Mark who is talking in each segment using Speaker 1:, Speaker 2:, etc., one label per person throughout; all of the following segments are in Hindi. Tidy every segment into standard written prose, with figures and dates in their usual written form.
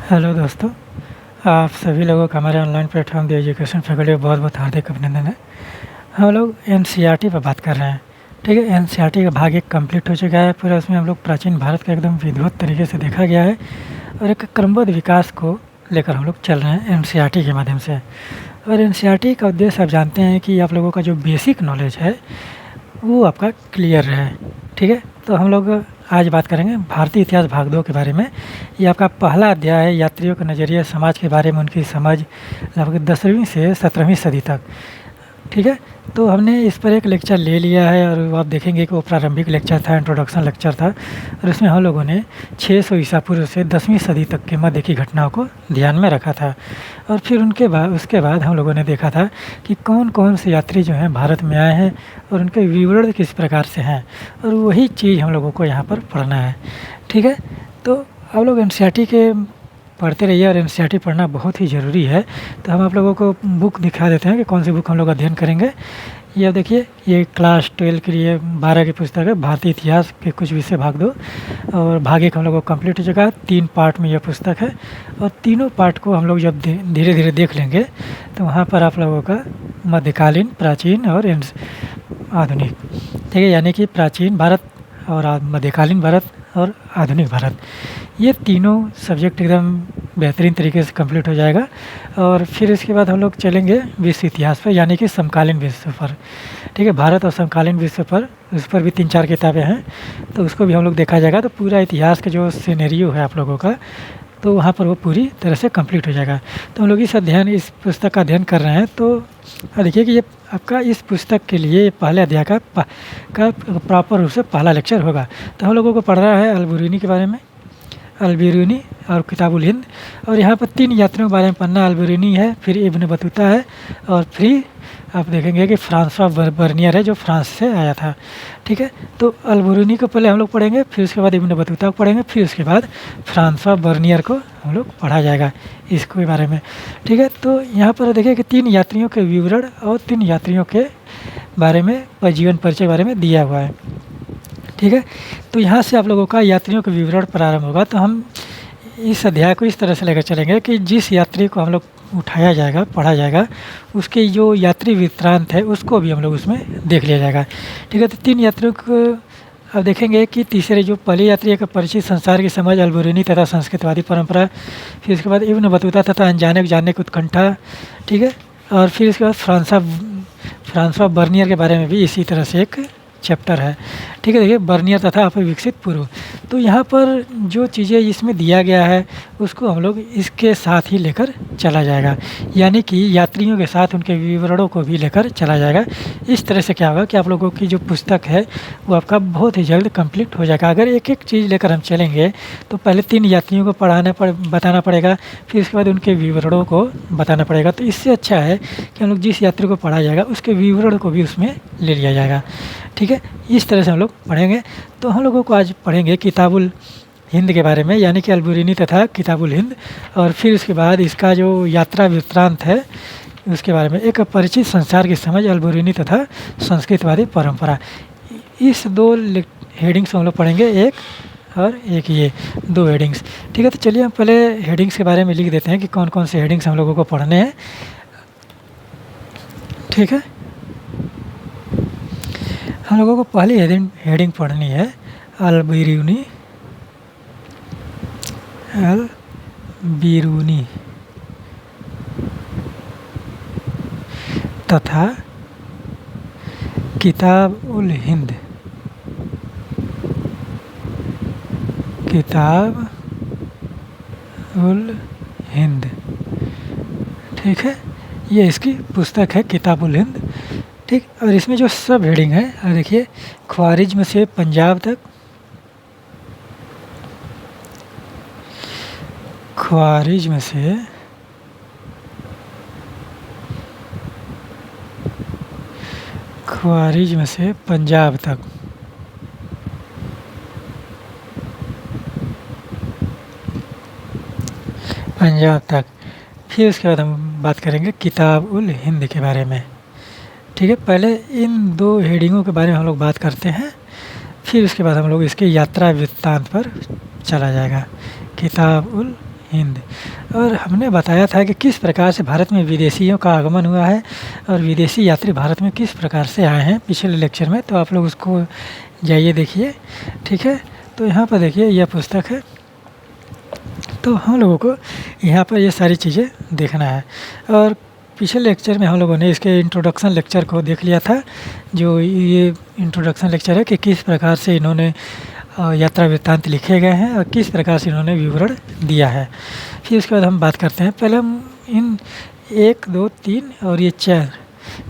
Speaker 1: हेलो दोस्तों, आप सभी लोगों का हमारे online platform the education faculty में बहुत बहुत हार्दिक अभिनंदन है। हम लोग एनसीईआरटी पर बात कर रहे हैं। ठीक है, एनसीईआरटी का भाग 1 कंप्लीट हो चुका है। पूरा उसमें हम लोग प्राचीन भारत का एकदम विधिवत तरीके से देखा गया है और एक क्रमबद्ध विकास को लेकर हम लोग चल रहे हैं एनसीईआरटी के माध्यम से। और एनसीईआरटी का उद्देश्य आप जानते हैं कि आप लोगों का जो बेसिक नॉलेज है वो आपका क्लियर रहे। ठीक है, तो हम लोग आज बात करेंगे भारतीय इतिहास भाग 2 के बारे में। ये आपका पहला अध्याय है, यात्रियों का नज़रिया, समाज के बारे में उनकी समझ लगभग 10वीं से 17वीं सदी तक। ठीक है, तो हमने इस पर एक लेक्चर ले लिया है और आप देखेंगे कि वो प्रारंभिक लेक्चर था, इंट्रोडक्शन लेक्चर था और उसमें हम लोगों ने 600 ईसा पूर्व से 10वीं सदी तक के मध्य की घटनाओं को ध्यान में रखा था। और फिर उसके बाद हम लोगों ने देखा था कि कौन कौन से यात्री जो हैं भारत में आए हैं और उनके विवरण किस प्रकार से हैं, और वही चीज़ हम लोगों को यहाँ पर पढ़ना है। ठीक है, तो आप लोग एनसीईआरटी के पढ़ते रहिए और एनसीईआरटी पढ़ना बहुत ही ज़रूरी है। तो हम आप लोगों को बुक दिखा देते हैं कि कौन सी बुक हम लोग अध्ययन करेंगे। ये अब देखिए, ये क्लास 12 के लिए 12 की पुस्तक है, भारतीय इतिहास के कुछ विषय भाग 2, और भाग 1 हम लोग को कंप्लीट हो चुका है। 3 पार्ट में यह पुस्तक है और तीनों पार्ट को हम लोग जब धीरे धीरे देख लेंगे तो वहाँ पर आप लोगों का मध्यकालीन, प्राचीन और आधुनिक, ठीक है, यानी कि प्राचीन भारत और मध्यकालीन भारत और आधुनिक भारत, ये तीनों सब्जेक्ट एकदम बेहतरीन तरीके से कंप्लीट हो जाएगा। और फिर इसके बाद हम लोग चलेंगे विश्व इतिहास पर, यानी कि समकालीन विश्व पर। ठीक है, भारत और समकालीन विश्व पर, उस पर भी 3-4 किताबें हैं, तो उसको भी हम लोग देखा जाएगा। तो पूरा इतिहास का जो सिनेरियो है आप लोगों का, तो वहाँ पर वो पूरी तरह से कंप्लीट हो जाएगा। तो हम लोग इस पुस्तक का अध्ययन कर रहे हैं। तो देखिए कि ये आपका इस पुस्तक के लिए पहले अध्याय का प्रॉपर रूप से पहला लेक्चर होगा। तो हम लोगों को पढ़ रहा है अल-बिरूनी के बारे में, अल-बिरूनी और किताबुल हिंद। और यहाँ पर 3 यात्रियों के बारे में पढ़ना, अल-बिरूनी है, फिर इब्न बतूता है, और फिर आप देखेंगे कि फ्रांसवा बर्नियर है जो फ्रांस से आया था। ठीक है, तो अल-बिरूनी को पहले हम लोग पढ़ेंगे, फिर उसके बाद इब्न बतूता को पढ़ेंगे, फिर उसके बाद फ्रांसवा बर्नियर को हम लोग पढ़ा जाएगा इसके बारे में। ठीक है, तो यहाँ पर देखिए कि 3 यात्रियों के विवरण और 3 यात्रियों के बारे में, जीवन परिचय के बारे में दिया हुआ है। ठीक है, तो यहाँ से आप लोगों का यात्रियों का विवरण प्रारंभ होगा। तो हम इस अध्याय को इस तरह से लेकर चलेंगे कि जिस यात्री को हम लोग उठाया जाएगा, पढ़ा जाएगा, उसके जो यात्री वृत्तांत है उसको भी हम लोग उसमें देख लिया जाएगा। ठीक है, तो 3 यात्रियों को अब देखेंगे कि तीसरे जो पहले यात्री का परिचित, संसार की समझ, अल-बिरूनी तथा संस्कृतवादी परंपरा, फिर उसके बाद इब्न बतूता तथा अनजाने को जानने की उत्कंठा। ठीक है, और फिर उसके बाद फ्रांसवा बर्नियर के बारे में भी इसी तरह से एक चैप्टर है। ठीक है, देखिए बर्नियर तथा अपविकसित पूर्व। तो यहाँ पर जो चीज़ें इसमें दिया गया है उसको हम लोग इसके साथ ही लेकर चला जाएगा, यानी कि यात्रियों के साथ उनके विवरणों को भी लेकर चला जाएगा। इस तरह से क्या होगा कि आप लोगों की जो पुस्तक है वो आपका बहुत ही जल्द कंप्लीट हो जाएगा। अगर एक एक चीज़ लेकर हम चलेंगे तो पहले 3 यात्रियों को बताना पड़ेगा, फिर उसके बाद उनके विवरणों को बताना पड़ेगा। तो इससे अच्छा है कि हम लोग जिस यात्री को पढ़ा जाएगा उसके विवरण को भी उसमें ले लिया जाएगा। ठीक है, इस तरह से हम लोग पढ़ेंगे। तो हम लोगों को आज पढ़ेंगे किताबुल हिंद के बारे में, यानी कि अल-बिरूनी तथा किताबुल हिंद, और फिर उसके बाद इसका जो यात्रा वृत्तांत है उसके बारे में, एक परिचित, संसार की समझ, अल-बिरूनी तथा संस्कृतवादी परंपरा। इस 2 हेडिंग्स हम लोग पढ़ेंगे, एक और एक, ये 2 हेडिंग्स। ठीक है, तो चलिए हम पहले हेडिंग्स के बारे में लिख देते हैं कि कौन कौन से हेडिंग्स हम लोगों को पढ़ने हैं। ठीक है, हम लोगों को पहली हेडिंग पढ़नी है अल-बिरूनी तथा किताबुल हिंद। ठीक है, ये इसकी पुस्तक है किताबुल हिंद। ठीक, और इसमें जो सब हेडिंग है, और देखिए, ख्वारिज्म से पंजाब तक, ख्वारिज्म से पंजाब तक, फिर उसके बाद हम बात करेंगे किताबुल हिंद के बारे में। ठीक है, पहले इन 2 हेडिंगों के बारे में हम लोग बात करते हैं, फिर उसके बाद हम लोग इसके यात्रा वृत्तांत पर चला जाएगा। किताबुल हिंद। और हमने बताया था कि किस प्रकार से भारत में विदेशियों का आगमन हुआ है और विदेशी यात्री भारत में किस प्रकार से आए हैं पिछले लेक्चर में, तो आप लोग उसको जाइए देखिए, ठीक है। तो यहाँ पर देखिए यह पुस्तक है, तो हम लोगों को यहाँ पर ये सारी चीज़ें देखना है। और पिछले लेक्चर में हम लोगों ने इसके इंट्रोडक्शन लेक्चर को देख लिया था, जो ये इंट्रोडक्शन लेक्चर है कि किस प्रकार से इन्होंने यात्रा वृत्तांत लिखे गए हैं और किस प्रकार से इन्होंने विवरण दिया है। फिर उसके बाद हम बात करते हैं, पहले हम इन 1, 2, 3 और ये 4,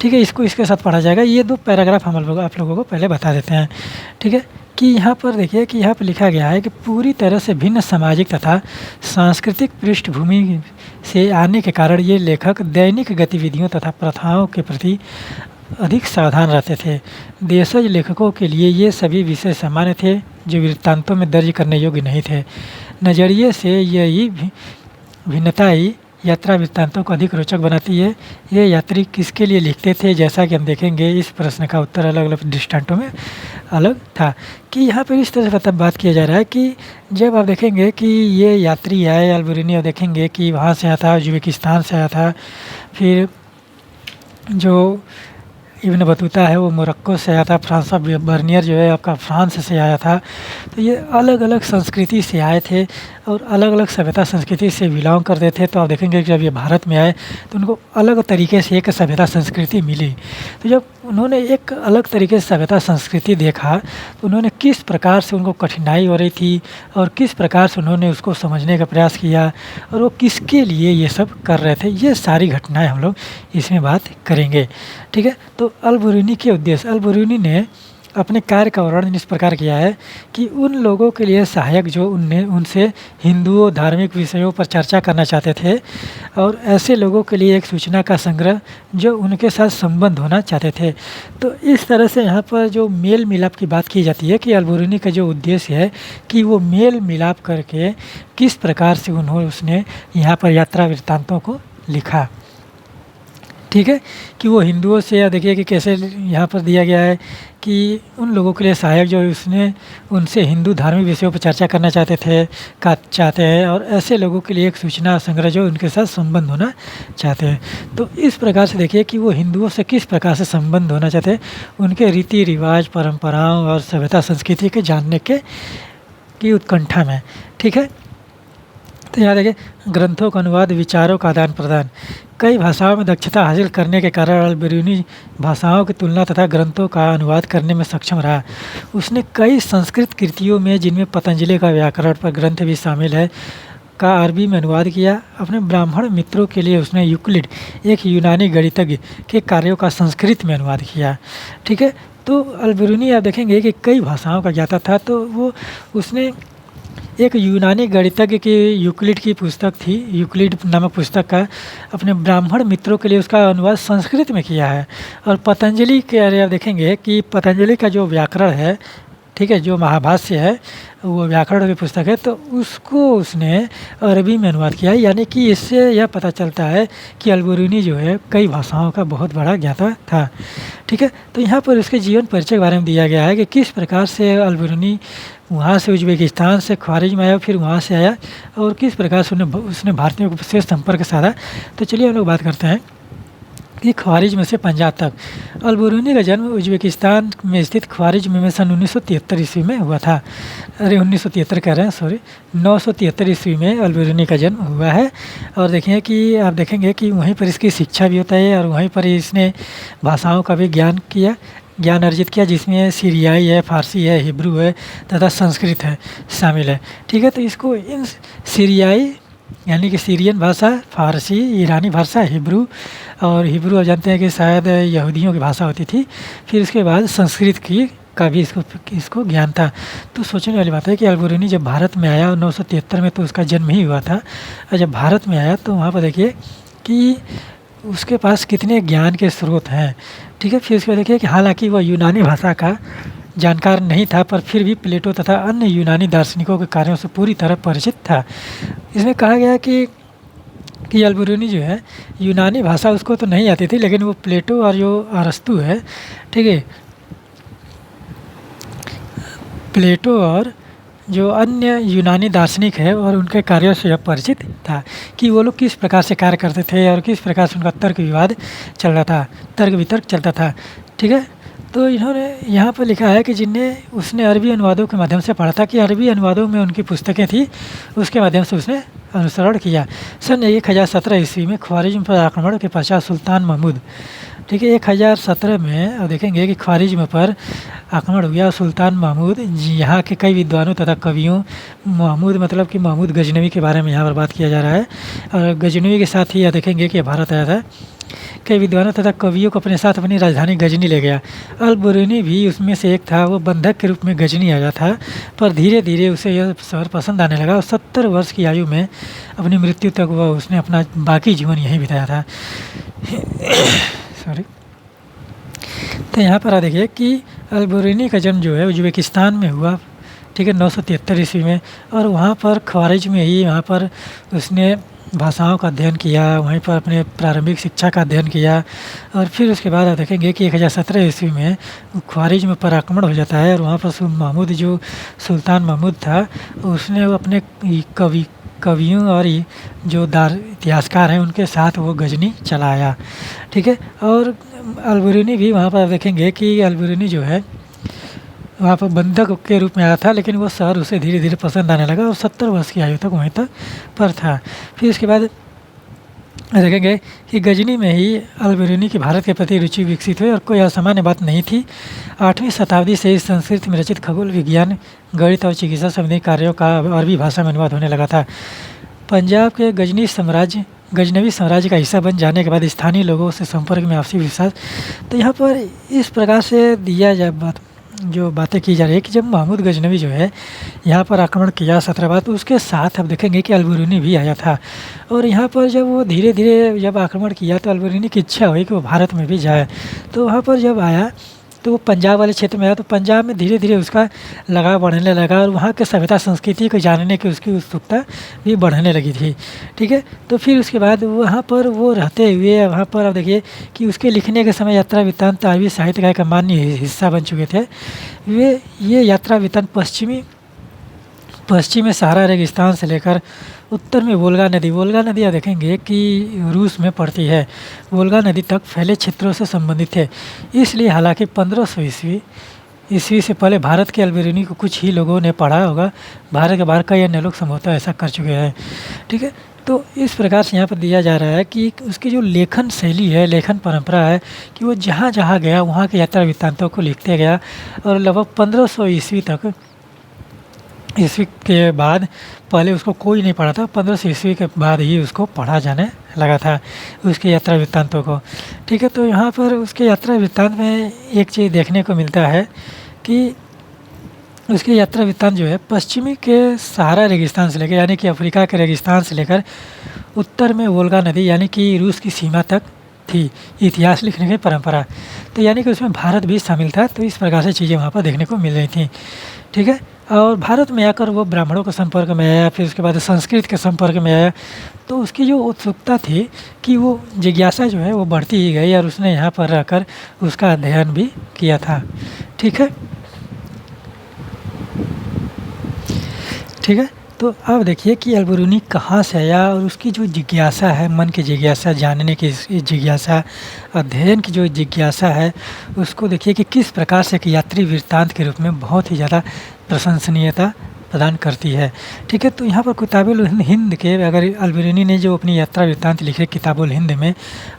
Speaker 1: ठीक है, इसको इसके साथ पढ़ा जाएगा। ये 2 पैराग्राफ हम लोग आप लोगों को पहले बता देते हैं, ठीक है। कि यहाँ पर देखिए कि यहाँ पर लिखा गया है कि पूरी तरह से भिन्न सामाजिक तथा सांस्कृतिक पृष्ठभूमि से आने के कारण ये लेखक दैनिक गतिविधियों तथा प्रथाओं के प्रति अधिक सावधान रहते थे। देशज लेखकों के लिए ये सभी विषय सामान्य थे जो वृत्तांतों में दर्ज करने योग्य नहीं थे। नज़रिए से यही भिन्नता ही यात्रा वृत्तांतों को अधिक रोचक बनाती है। ये यात्री किसके लिए लिखते थे, जैसा कि हम देखेंगे इस प्रश्न का उत्तर अलग अलग दृष्टांतों में अलग था। कि यहाँ पर इस तरह से बात किया जा रहा है कि जब आप देखेंगे कि ये यात्री आए अल-बिरूनी, और देखेंगे कि वहाँ से आया था, उज़्बेकिस्तान से आया था, फिर जो इब्न बतूता है वो मोरक्को से आया था, फ्रांसवा बर्नियर जो है आपका फ्रांस से आया था। तो ये अलग अलग संस्कृति से आए थे और अलग अलग सभ्यता संस्कृति से बिलोंग करते थे। तो आप देखेंगे कि जब ये भारत में आए तो उनको अलग तरीके से एक सभ्यता संस्कृति मिली। तो जब उन्होंने एक अलग तरीके से सभ्यता संस्कृति देखा तो उन्होंने किस प्रकार से उनको कठिनाई हो रही थी और किस प्रकार से उन्होंने उसको समझने का प्रयास किया और वो किसके लिए ये सब कर रहे थे, ये सारी घटनाएं हम लोग इसमें बात करेंगे, ठीक है। तो अल-बिरूनी के उद्देश्य, अल-बिरूनी ने अपने कार्य का वर्णन इस प्रकार किया है कि उन लोगों के लिए सहायक जो उनसे हिंदुओं धार्मिक विषयों पर चर्चा करना चाहते थे और ऐसे लोगों के लिए एक सूचना का संग्रह जो उनके साथ संबंध होना चाहते थे। तो इस तरह से यहाँ पर जो मेल मिलाप की बात की जाती है कि अल-बिरूनी का जो उद्देश्य है कि वो मेल मिलाप करके किस प्रकार से उसने यहाँ पर यात्रा वृत्तांतों को लिखा, ठीक है। कि वो हिंदुओं से, या देखिए कि कैसे यहाँ पर दिया गया है कि उन लोगों के लिए सहायक जो उसने उनसे हिंदू धार्मिक विषयों पर चर्चा करना चाहते हैं और ऐसे लोगों के लिए एक सूचना संग्रह जो उनके साथ संबंध होना चाहते हैं। तो इस प्रकार से देखिए कि वो हिंदुओं से किस प्रकार से संबंध होना चाहते हैं, उनके रीति रिवाज, परंपराओं और सभ्यता संस्कृति के जानने की उत्कंठा में, ठीक है। तो यहाँ देखिए ग्रंथों का अनुवाद, विचारों का आदान प्रदान। कई भाषाओं में दक्षता हासिल करने के कारण अल-बिरूनी भाषाओं की तुलना तथा ग्रंथों का अनुवाद करने में सक्षम रहा। उसने कई संस्कृत कृतियों में, जिनमें पतंजलि का व्याकरण पर ग्रंथ भी शामिल है, का अरबी में अनुवाद किया। अपने ब्राह्मण मित्रों के लिए उसने यूक्लिड, एक यूनानी गणितज्ञ, के कार्यों का संस्कृत में अनुवाद किया, ठीक है। तो अल-बिरूनी आप देखेंगे कि कई भाषाओं का ज्ञाता था, तो वो उसने एक यूनानी गणितज्ञ की यूक्लिड की पुस्तक थी, यूक्लिड नामक पुस्तक का अपने ब्राह्मण मित्रों के लिए उसका अनुवाद संस्कृत में किया है। और पतंजलि के अरे आप देखेंगे कि पतंजलि का जो व्याकरण है, ठीक है, जो महाभाष्य है वो व्याकरण की पुस्तक है, तो उसको उसने अरबी में अनुवाद किया है। यानी कि इससे यह पता चलता है कि अल-बिरूनी जो है कई भाषाओं का बहुत बड़ा ज्ञाता था, ठीक है। तो यहाँ पर उसके जीवन परिचय के बारे में दिया गया है कि किस प्रकार से अल-बिरूनी वहाँ से उज़्बेकिस्तान से ख्वारिज़ में आया, फिर वहाँ से आया और किस प्रकार से उसने भारतीयों से संपर्क साधा। तो चलिए हम लोग बात करते हैं कि ख्वारिज़ में से पंजाब तक। अल-बिरूनी का जन्म उज़्बेकिस्तान में स्थित ख्वारिज़ में सन 1973 ईस्वी में हुआ था। अरे 1973 कह रहे हैं, सॉरी, 973 ईस्वी में अल-बिरूनी का जन्म हुआ है। और देखिए कि आप देखेंगे कि वहीं पर इसकी शिक्षा भी होता है और वहीं पर इसने भाषाओं का भी ज्ञान अर्जित किया, जिसमें सीरियाई है, फ़ारसी है, हिब्रू है तथा संस्कृत है शामिल है, ठीक है। तो इसको इन सीरियाई यानी कि सीरियन भाषा, फ़ारसी, ईरानी भाषा, हिब्रू, और हिब्रू आप जानते हैं कि शायद यहूदियों की भाषा होती थी। फिर उसके बाद संस्कृत का भी इसको ज्ञान था। तो सोचने वाली बात है कि अल-बिरूनी जब भारत में आया 973 में, तो उसका जन्म ही हुआ था, और जब भारत में आया तो वहाँ पर देखिए कि उसके पास कितने ज्ञान के स्रोत हैं, ठीक है। फिर उसके बाद देखिए कि हालांकि वह यूनानी भाषा का जानकार नहीं था, पर फिर भी प्लेटो तथा अन्य यूनानी दार्शनिकों के कार्यों से पूरी तरह परिचित था। इसमें कहा गया कि अल-बिरूनी जो है यूनानी भाषा उसको तो नहीं आती थी, लेकिन वो प्लेटो और जो अरस्तु है, ठीक है, प्लेटो और जो अन्य यूनानी दार्शनिक है और उनके कार्यों से यह परिचित था कि वो लोग किस प्रकार से कार्य करते थे और किस प्रकार से उनका तर्क विवाद चल रहा था, तर्क वितर्क चलता था। ठीक है, तो इन्होंने यहाँ पर लिखा है कि जिन्हें उसने अरबी अनुवादों के माध्यम से पढ़ा था, कि अरबी अनुवादों में उनकी पुस्तकें थी, उसके माध्यम से उसने अनुसरण किया। सन 1017 ईस्वी में ख्वारिज्म पर आक्रमण के पश्चात सुल्तान महमूद, ठीक है, 1017 में अब देखेंगे कि ख्वारिज्म पर आक्रमण हो गया। सुल्तान महमूद यहाँ के कई विद्वानों तथा कवियों, महमूद मतलब कि महमूद गजनवी के बारे में यहाँ पर बात किया जा रहा है, और गजनवी के साथ ही यह देखेंगे कि भारत आया था। कई विद्वानों तथा कवियों को अपने साथ अपनी राजधानी गजनी ले गया। अल बुरूनी भी उसमें से एक था। वो बंधक के रूप में गजनी आया था, पर धीरे धीरे उसे यह शहर पसंद आने लगा और 70 वर्ष की आयु में अपनी मृत्यु तक वह उसने अपना बाकी जीवन यहीं बिताया था। सॉरी। तो यहाँ पर देखिए कि अल बुरूनी का जन्म जो है उज्बेकिस्तान में हुआ, ठीक है, 973 ईस्वी में, और वहाँ पर ख्वारिज में ही वहाँ पर उसने भाषाओं का अध्ययन किया, वहीं पर अपने प्रारंभिक शिक्षा का अध्ययन किया। और फिर उसके बाद आप देखेंगे कि 1017 ईस्वी में ख्वारिज्म पर आक्रमण हो जाता है, और वहाँ पर महमूद जो सुल्तान महमूद था, उसने अपने कवियों और जो इतिहासकार हैं उनके साथ वो गजनी चलाया। ठीक है, और अल बुरूनी भी वहाँ पर देखेंगे कि अल बुरूनी जो है वहाँ पर बंधक के रूप में आया था, लेकिन वो शहर उसे धीरे धीरे पसंद आने लगा और 70 वर्ष की आयु तक वहीं तक पर था। फिर उसके बाद देखेंगे कि गजनी में ही अल बुरूनी की भारत के प्रति रुचि विकसित हुई, और कोई असामान्य बात नहीं थी। 8वीं शताब्दी से इस संस्कृत में रचित खगोल विज्ञान, गणित और चिकित्सा संबंधी कार्यों का अरबी भाषा में अनुवाद होने लगा था। पंजाब के गजनवी साम्राज्य का हिस्सा बन जाने के बाद स्थानीय लोगों से संपर्क में आपसी विश्वास। तो यहाँ पर इस प्रकार से जो बातें की जा रही है कि जब महमूद गजनवी जो है यहाँ पर आक्रमण किया 17 बार, तो उसके साथ अब देखेंगे कि अल बुरूनी भी आया था। और यहाँ पर जब वो धीरे धीरे जब आक्रमण किया तो अल बुरूनी की इच्छा हुई कि वो भारत में भी जाए। तो वहाँ पर जब आया तो वो पंजाब वाले क्षेत्र में आया, तो पंजाब में धीरे धीरे उसका लगाव बढ़ने लगा, और वहाँ के सभ्यता संस्कृति को जानने की उसकी उत्सुकता भी बढ़ने लगी थी। ठीक है, तो फिर उसके बाद वहाँ पर वो रहते हुए वहाँ पर अब देखिए कि उसके लिखने के समय यात्रा वृत्तांत अरबी साहित्य का एक मान्य हिस्सा बन चुके थे। ये यात्रा वृत्तांत पश्चिम में सहारा रेगिस्तान से लेकर उत्तर में वोल्गा नदी आप देखेंगे कि रूस में पड़ती है, वोल्गा नदी तक फैले क्षेत्रों से संबंधित है। इसलिए हालांकि 1500 ईस्वी से पहले भारत के अल बुरूनी को कुछ ही लोगों ने पढ़ा होगा, भारत के बाहर कई अन्य लोग संभवतः ऐसा कर चुके हैं। ठीक है, तो इस प्रकार से यहाँ पर दिया जा रहा है कि उसकी जो लेखन शैली है, लेखन परंपरा है, कि वो जहाँ जहाँ गया वहाँ के यात्रा वृत्तांतों को लिखते गया, और लगभग 1500 ईस्वी के बाद, पहले उसको कोई नहीं पढ़ा था, 1500 ईस्वी के बाद ही उसको पढ़ा जाने लगा था उसके यात्रा वृत्तांतों को। ठीक है, तो यहाँ पर उसके यात्रा वृत्तांत में एक चीज़ देखने को मिलता है कि उसके यात्रा वृत्तांत जो है पश्चिमी के सहारा रेगिस्तान से लेकर, यानी कि अफ्रीका के रेगिस्तान से लेकर उत्तर में वोल्गा नदी यानी कि रूस की सीमा तक थी इतिहास लिखने की परंपरा। तो यानी कि उसमें भारत भी शामिल था। तो इस प्रकार से चीज़ें वहाँ पर देखने को मिल रही थी। ठीक है, और भारत में आकर वो ब्राह्मणों के संपर्क में आया, फिर उसके बाद संस्कृत के संपर्क में आया, तो उसकी जो उत्सुकता थी कि वो जिज्ञासा जो है वो बढ़ती ही गई, और उसने यहाँ पर रहकर उसका अध्ययन भी किया था। ठीक है, ठीक है, तो अब देखिए कि अल बुरूनी कहाँ से आया, और उसकी जो जिज्ञासा है, मन की जिज्ञासा, जानने की जिज्ञासा, अध्ययन की जो जिज्ञासा है, उसको देखिए कि किस प्रकार से एक यात्री वृत्तांत के रूप में बहुत ही ज़्यादा प्रशंसनीयता प्रदान करती है। ठीक है, तो यहाँ पर किताबुल हिंद के, अगर अल बुरूनी ने जो अपनी यात्रा वृत्तांत लिखे किताबुल हिंद में,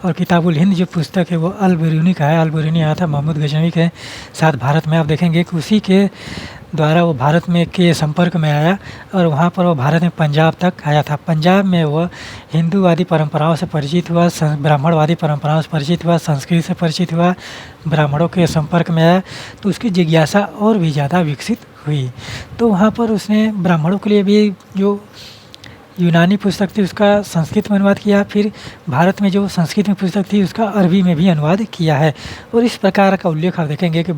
Speaker 1: और किताबुल हिंद जो पुस्तक है वो अल बुरूनी का है। अल बुरूनी आया था महमूद गजनवी के साथ भारत में। आप देखेंगे कि उसी के द्वारा वो भारत में के संपर्क में आया, और वहाँ पर वो भारत में पंजाब तक आया था। पंजाब में वह हिंदूवादी परंपराओं से परिचित हुआ, ब्राह्मणवादी परंपराओं से परिचित हुआ, संस्कृत से परिचित हुआ, ब्राह्मणों के संपर्क में आया, तो उसकी जिज्ञासा और भी ज़्यादा विकसित हुई। तो वहाँ पर उसने ब्राह्मणों के लिए भी जो यूनानी पुस्तक थी उसका संस्कृत में अनुवाद किया, फिर भारत में जो संस्कृत में पुस्तक थी उसका अरबी में भी अनुवाद किया है। और इस प्रकार का उल्लेख आप देखेंगे कि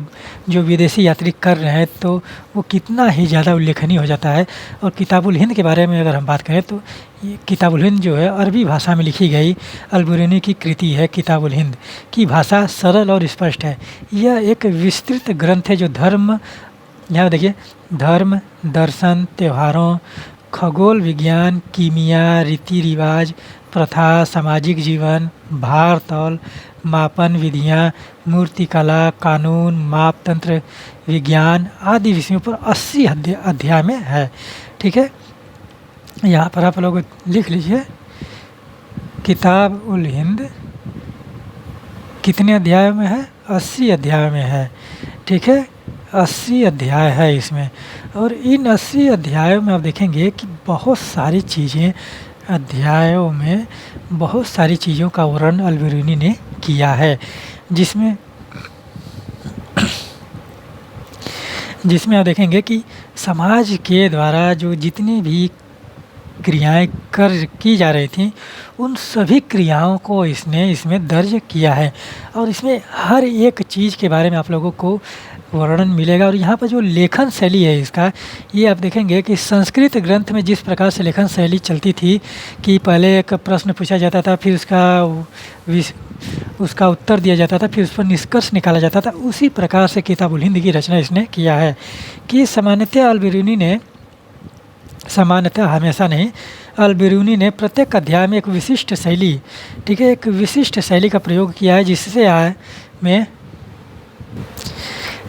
Speaker 1: जो विदेशी यात्री कर रहे हैं तो वो कितना ही ज़्यादा उल्लेखनीय हो जाता है। और किताबुल हिंद के बारे में अगर हम बात करें तो ये किताबुल हिंद जो है अरबी भाषा में लिखी गई अल बुरूनी की कृति है। किताबुल हिंद की भाषा सरल और स्पष्ट है। यह एक विस्तृत ग्रंथ है जो धर्म यहाँ देखिए धर्म, दर्शन, त्योहारों, खगोल विज्ञान, कीमिया, रीति रिवाज, प्रथा, सामाजिक जीवन, भार तौल, मापन विधियाँ, मूर्तिकला, कानून, मापतंत्र विज्ञान आदि विषयों पर 80 अध्याय में है। ठीक है, यहाँ पर आप लोग लिख लीजिए किताब उल हिंद कितने अध्याय में है? 80 अध्याय में है। ठीक है, 80 अध्याय है इसमें, और इन 80 अध्यायों में आप देखेंगे कि बहुत सारी चीज़ें अध्यायों में बहुत सारी चीज़ों का वर्णन अल-बिरूनी ने किया है, जिसमें आप देखेंगे कि समाज के द्वारा जो जितनी भी क्रियाएं की जा रही थी, उन सभी क्रियाओं को इसने इसमें दर्ज किया है, और इसमें हर एक चीज़ के बारे में आप लोगों को वर्णन मिलेगा। और यहाँ पर जो लेखन शैली है इसका, ये आप देखेंगे कि संस्कृत ग्रंथ में जिस प्रकार से लेखन शैली चलती थी कि पहले एक प्रश्न पूछा जाता था, फिर उसका उत्तर दिया जाता था, फिर उस पर निष्कर्ष निकाला जाता था, उसी प्रकार से किताबुल हिंद की रचना इसने किया है। कि सामान्यतः हमेशा नहीं, अल-बिरूनी ने प्रत्येक अध्याय में एक विशिष्ट शैली, ठीक है, एक विशिष्ट शैली का प्रयोग किया है,